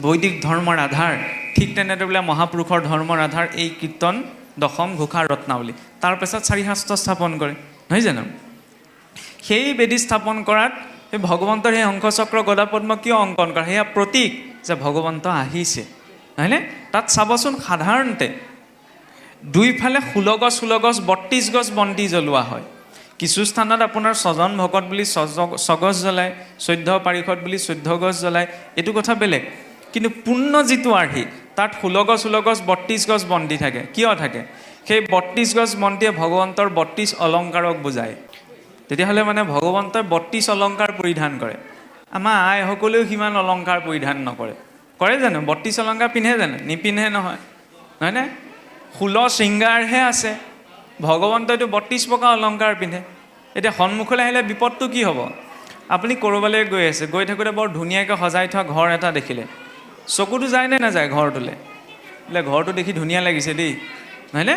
বৈদিক ধৰ্মৰ আধাৰ, ঠিক তেনেদৰে বোলে মহাপুৰুষৰ ধৰ্মৰ আধাৰ এই কীৰ্তন, দশম, ঘোষা, ৰত্নাৱলী। তাৰপিছত 4 শাস্ত্ৰ স্থাপন কৰে, নহয় জানো? সেই বেদী স্থাপন কৰাত সেই ভগৱন্তৰ সেই শংখ চক্ৰ গদা পদ্ম কিয় অংকন কৰা? সেয়া প্ৰতীক যে ভগৱন্ত আহিছে, নহয়নে? তাত চাবচোন, সাধাৰণতে দুইফালে 16 গছ 32 গছ বন্তি জ্বলোৱা হয়। কিছু স্থানত আপোনাৰ 6 জন ভকত বুলি 6 গছ জ্বলায়, 14 পাৰিষদ বুলি 14 গছ জ্বলায়, এইটো কথা বেলেগ। কিন্তু পূৰ্ণ যিটো আৰ্হি, তাত 16 গছ 32 গছ বন্তি থাকে। কিয় থাকে? সেই 32 গছ বন্তিয়ে ভগৱন্তৰ 32 অলংকাৰক বুজায়। তেতিয়াহ'লে মানে ভগৱন্তই 32 অলংকাৰ পৰিধান কৰে। আমাৰ আইসকলেও সিমান অলংকাৰ পৰিধান নকৰে, কৰে জানো? 32 অলংকাৰ পিন্ধে জানো? নিপিন্ধে নহয়, নহয়নে? 16 শৃংগাৰহে আছে, ভগৱন্তইতো 32 প্ৰকাৰ অলংকাৰ পিন্ধে। এতিয়া সন্মুখলৈ আহিলে বিপদটো কি হ'ব? আপুনি ক'ৰবালৈ গৈ আছে, গৈ থাকোঁতে বৰ ধুনীয়াকৈ সজাই থোৱা ঘৰ এটা দেখিলে, চকুটো যায় নে নাযায় ঘৰটোলৈ? বোলে ঘৰটো দেখি ধুনীয়া লাগিছে দেই, নহয়নে?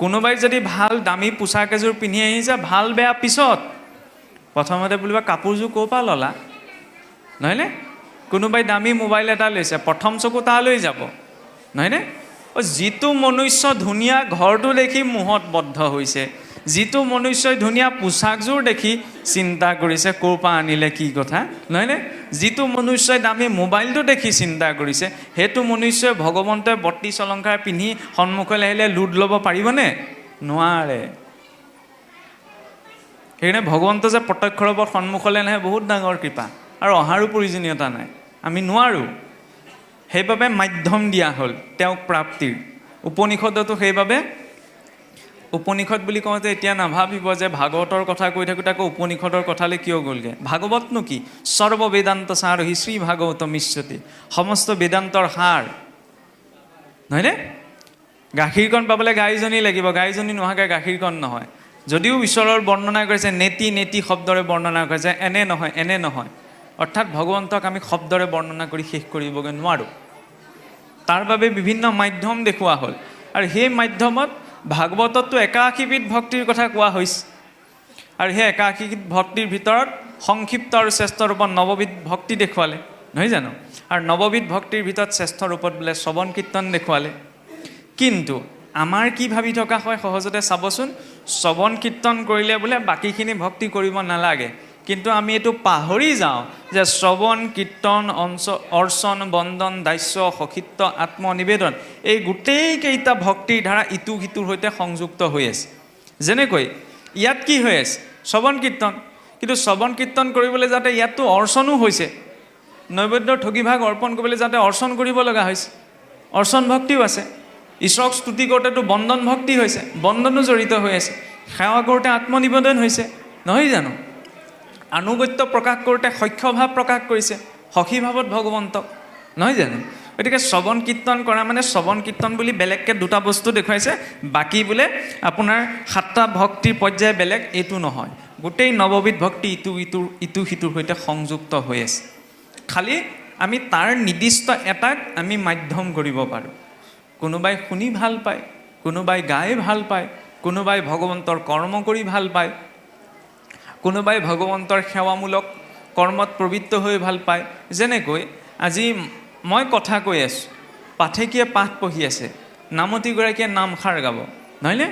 কোনোবাই যদি ভাল দামী পোচাক এযোৰ পিন্ধি আহিছে, ভাল বেয়া পিছত, প্ৰথমতে বুলিবা কাপোৰযোৰ ক'ৰ পৰা ল'লা, নহয়নে? কোনোবাই দামী মোবাইল এটা লৈছে, প্ৰথম চকু তালৈ যাব, নহয়নে? যিটো মনুষ্য ধুনীয়া ঘৰটো দেখি মোহত বদ্ধ হৈছে, যিটো মনুষ্যই ধুনীয়া পোচাকযোৰ দেখি চিন্তা কৰিছে ক'ৰ পৰা আনিলে কি কথা, নহয়নে? যিটো মনুষ্যই দামী মোবাইলটো দেখি চিন্তা কৰিছে, সেইটো মনুষ্যই ভগৱন্তই 32 অলংকাৰ পিন্ধি সন্মুখলৈ আহিলে লুড ল'ব পাৰিবনে? নোৱাৰে। সেইকাৰণে ভগৱন্ত যে প্ৰত্যক্ষ ৰূপত সন্মুখলৈ নাহে, বহুত ডাঙৰ কৃপা, আৰু অহাৰো প্ৰয়োজনীয়তা নাই, আমি নোৱাৰোঁ। সেইবাবে মাধ্যম দিয়া হ'ল তেওঁক প্ৰাপ্তিৰ। উপনিষদতো সেইবাবে, উপনিষদ বুলি কওঁতে এতিয়া নাভাবিব যে ভাগৱতৰ কথা কৈ থাকোঁতে আকৌ উপনিষদৰ কথালৈ কিয় গ'লগৈ। ভাগৱতনো কি? সৰ্ব বেদান্ত সাৰহি শ্ৰী ভাগৱত মিশ্যতি, সমস্ত বেদান্তৰ সাৰ, নহয়নে? গাখীৰকণ পাবলৈ গাইজনী লাগিব, গাইজনী নোহোৱাকৈ গাখীৰকণ নহয়। যদিও ঈশ্বৰৰ বৰ্ণনা কৰিছে, নেতি নেতি শব্দৰে বৰ্ণনা কৰিছে, এনে নহয় এনে নহয়, অৰ্থাৎ ভগৱন্তক আমি শব্দৰে বৰ্ণনা কৰি শেষ কৰিবগৈ নোৱাৰোঁ। তাৰ বাবে বিভিন্ন মাধ্যম দেখুওৱা হ'ল, আৰু সেই মাধ্যমত ভাগৱততো 81বিধ ভক্তিৰ কথা কোৱা হৈছে, আৰু সেই 81বিধ ভক্তিৰ ভিতৰত সংক্ষিপ্ত আৰু শ্ৰেষ্ঠ ৰূপত 9বিধ ভক্তি দেখুৱালে, নহয় জানো? আৰু 9বিধ ভক্তিৰ ভিতৰত শ্ৰেষ্ঠ ৰূপত বোলে শ্ৰৱণ কীৰ্তন দেখুৱালে। কিন্তু আমাৰ কি ভাবি থকা হয় সহজতে চাবচোন, শ্ৰৱণ কীৰ্তন কৰিলে বোলে বাকীখিনি ভক্তি কৰিব নালাগে, কিন্তু আমি এইটো পাহৰি যাওঁ যে শ্ৰৱণ কীৰ্তন অৰ্চন বন্দন দাস্য সখিত্ব আত্মনিবেদন এই গোটেইকেইটা ভক্তিৰ ধাৰা ইটো সিটোৰ সৈতে সংযুক্ত হৈ আছে। যেনেকৈ ইয়াত কি হৈ আছে শ্ৰৱণ কীৰ্তন, কিন্তু শ্ৰৱণ কীৰ্তন কৰিবলৈ যাতে ইয়াততো অৰ্চনো হৈছে, নৈবেদ্যৰ ঠগীভাগ অৰ্পণ কৰিবলৈ যাতে অৰ্চন কৰিব লগা হৈছে, অৰ্চন ভক্তিও আছে। ঈশ্বৰক স্তুতি কৰোঁতেতো বন্দন ভক্তি হৈছে, বন্দনো জড়িত হৈ আছে। সেৱা কৰোঁতে আত্মনিবেদন হৈছে, নহয় জানো? আনুগত্য প্ৰকাশ কৰোঁতে সখ্যভাৱ প্ৰকাশ কৰিছে, সখীভাৱত ভগৱন্তক, নহয় জানো? গতিকে শ্ৰৱণ কীৰ্তন কৰা মানে শ্ৰৱণ কীৰ্তন বুলি বেলেগকৈ দুটা বস্তু দেখুৱাইছে, বাকী বোলে আপোনাৰ 7টা ভক্তিৰ পৰ্যায় বেলেগ, এইটো নহয়। গোটেই নৱবিধ ভক্তি ইটো সিটোৰ সৈতে সংযুক্ত হৈ আছে। খালি আমি তাৰ নিৰ্দিষ্ট এটাক আমি মাধ্যম কৰিব পাৰোঁ। কোনোবাই শুনি ভাল পায়, কোনোবাই গাই ভাল পায়, কোনোবাই ভগৱন্তৰ কৰ্ম কৰি ভাল পায়, কোনোবাই ভগৱন্তৰ সেৱামূলক কৰ্মত প্ৰবৃত্ত হৈ ভাল পায়। যেনেকৈ আজি মই কথা কৈ আছোঁ, পাঠেকীয়ে পাঠ পঢ়ি আছে, নামতীগৰাকীয়ে নামষাৰ গাব, নহয়নে?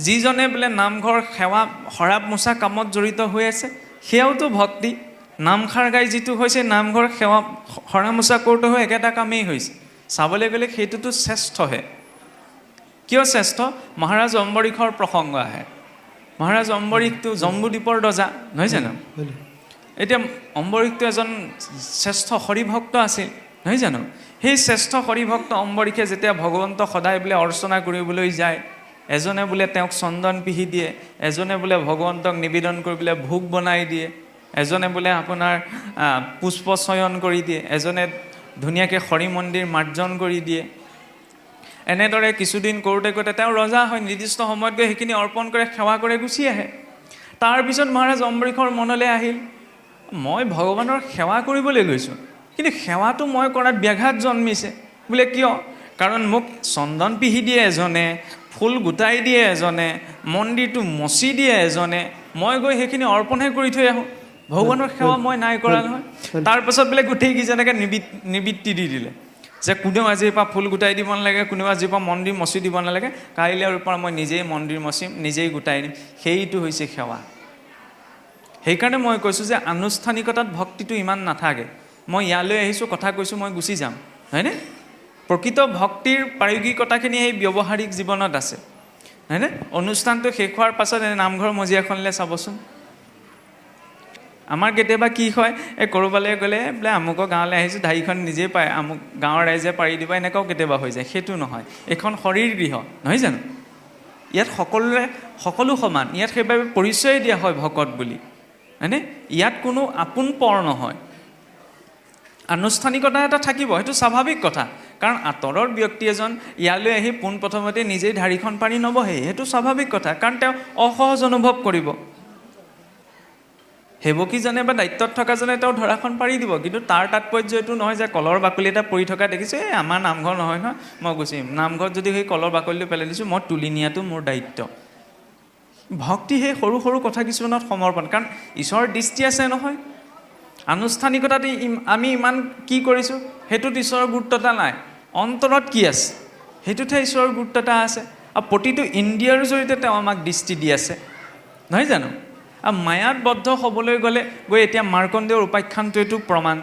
যিজনে বোলে নামঘৰ সেৱা শৰাব মোচা কামত জড়িত হৈ আছে, সেয়াওতো ভক্তি। নামষাৰ গাই যিটো হৈছে নামঘৰ সেৱা শৰাব মোচা কৰোঁতে হৈ একেটা কামেই হৈছে। চাবলৈ গ'লে সেইটোতো শ্ৰেষ্ঠহে। কিয় শ্ৰেষ্ঠ? মহাৰাজ অম্বৰীশৰ প্ৰসংগ আহে। মহাৰাজ অম্বৰীশটো জম্বুদ্বীপৰ ৰজা, নহয় জানো? এতিয়া অম্বৰীশটো এজন শ্ৰেষ্ঠ হৰিভক্ত আছিল, নহয় জানো? সেই শ্ৰেষ্ঠ হৰিভক্ত অম্বৰীশে যেতিয়া ভগৱন্তক সদায় বোলে অৰ্চনা কৰিবলৈ যায়, এজনে বোলে তেওঁক চন্দন পিহি দিয়ে, এজনে বোলে ভগৱন্তক নিবেদন কৰি বোলে ভোগ বনাই দিয়ে, এজনে বোলে আপোনাৰ পুষ্প চয়ন কৰি দিয়ে, এজনে ধুনীয়াকৈ হৰি মন্দিৰ মাৰ্জন কৰি দিয়ে। এনেদৰে কিছুদিন কৰোঁতে কৰোঁতে তেওঁ ৰজা হয়, নিৰ্দিষ্ট সময়ত গৈ সেইখিনি অৰ্পণ কৰে, সেৱা কৰে, গুচি আহে। তাৰপিছত মহাৰাজ অম্বৰীশৰ মনলৈ আহিল, মই ভগৱানৰ সেৱা কৰিবলৈ গৈছোঁ, কিন্তু সেৱাটো মই কৰাত ব্যাঘাত জন্মিছে। বোলে কিয়? কাৰণ মোক চন্দন পিহি দিয়ে এজনে, ফুল গোটাই দিয়ে এজনে, মন্দিৰটো মচি দিয়ে এজনে, মই গৈ সেইখিনি অৰ্পণহে কৰি থৈ আহোঁ, ভগৱানৰ সেৱা মই নাই কৰা নহয়। তাৰপাছত বোলে গোটেইকেইজনকে নিবৃত্তি দি দিলে যে কোনেও আজিৰ পৰা ফুল গোটাই দিব নালাগে, কোনেও আজিৰ পৰা মন্দিৰ মচি দিব নালাগে, কাইলৈৰ পৰা মই নিজেই মন্দিৰ মচিম, নিজেই গোটাই দিম। সেইটো হৈছে সেৱা। সেইকাৰণে মই কৈছোঁ যে আনুষ্ঠানিকতাত ভক্তিটো ইমান নাথাকে। মই ইয়ালৈ আহিছোঁ, কথা কৈছোঁ, মই গুচি যাম, হয়নে? প্ৰকৃত ভক্তিৰ প্ৰায়োগিকতাখিনি সেই ব্যৱহাৰিক জীৱনত আছে, হয়নে? অনুষ্ঠানটো শেষ হোৱাৰ পাছত নামঘৰ মজিয়াখনলৈ চাবচোন। আমাৰ কেতিয়াবা কি হয়, এই ক'ৰবালৈ গ'লে বোলে আমুকৰ গাঁৱলৈ আহিছোঁ, ঢাৰিখন নিজেই পায়, আমুক গাঁৱৰ ৰাইজে পাৰি দিব, এনেকুৱাও কেতিয়াবা হৈ যায়। সেইটো নহয়, এইখন শৰীৰ গৃহ, নহয় জানো? ইয়াত সকলো সমান, ইয়াত সেইবাবে পৰিচয় দিয়া হয় ভকত বুলি, হয়নে? ইয়াত কোনো আপোন পৰ নহয়। আনুষ্ঠানিকতা এটা থাকিব, সেইটো স্বাভাৱিক কথা, কাৰণ আঁতৰৰ ব্যক্তি এজন ইয়ালৈ আহি পোনপ্ৰথমতে নিজেই ঢাৰিখন পাৰি নবহে, সেইটো স্বাভাৱিক কথা, কাৰণ তেওঁ অসহজ অনুভৱ কৰিব। সেৱকীজনে বা দায়িত্বত থকাজনে তেওঁ ধৰাখন পাৰি দিব, কিন্তু তাৰ তাৎপৰ্য এইটো নহয় যে কলৰ বাকলি এটা পৰি থকা দেখিছোঁ, এই আমাৰ নামঘৰ নহয় নহয়, মই গুচি আহিম। নামঘৰত যদি সেই কলৰ বাকলিটো পেলাই দিছোঁ, মই তুলি নিয়াটো মোৰ দায়িত্ব। ভক্তি সেই সৰু সৰু কথা কিছুমানত সমৰ্পণ, কাৰণ ঈশ্বৰৰ দৃষ্টি আছে নহয়। আনুষ্ঠানিকতাত আমি ইমান কি কৰিছোঁ, সেইটোত ঈশ্বৰৰ গুৰুত্বতা নাই। অন্তৰত কি আছে সেইটোতহে ঈশ্বৰৰ গুৰুত্বতা আছে। আৰু প্ৰতিটো ইন্দ্ৰিয়ৰ জৰিয়তে তেওঁ আমাক দৃষ্টি দি আছে, নহয় জানো? আৰু মায়াত বদ্ধ হ'বলৈ গ'লে গৈ এতিয়া মাৰ্কণ্ডেয়ৰ উপাখ্যানটোৱেতো প্ৰমাণ।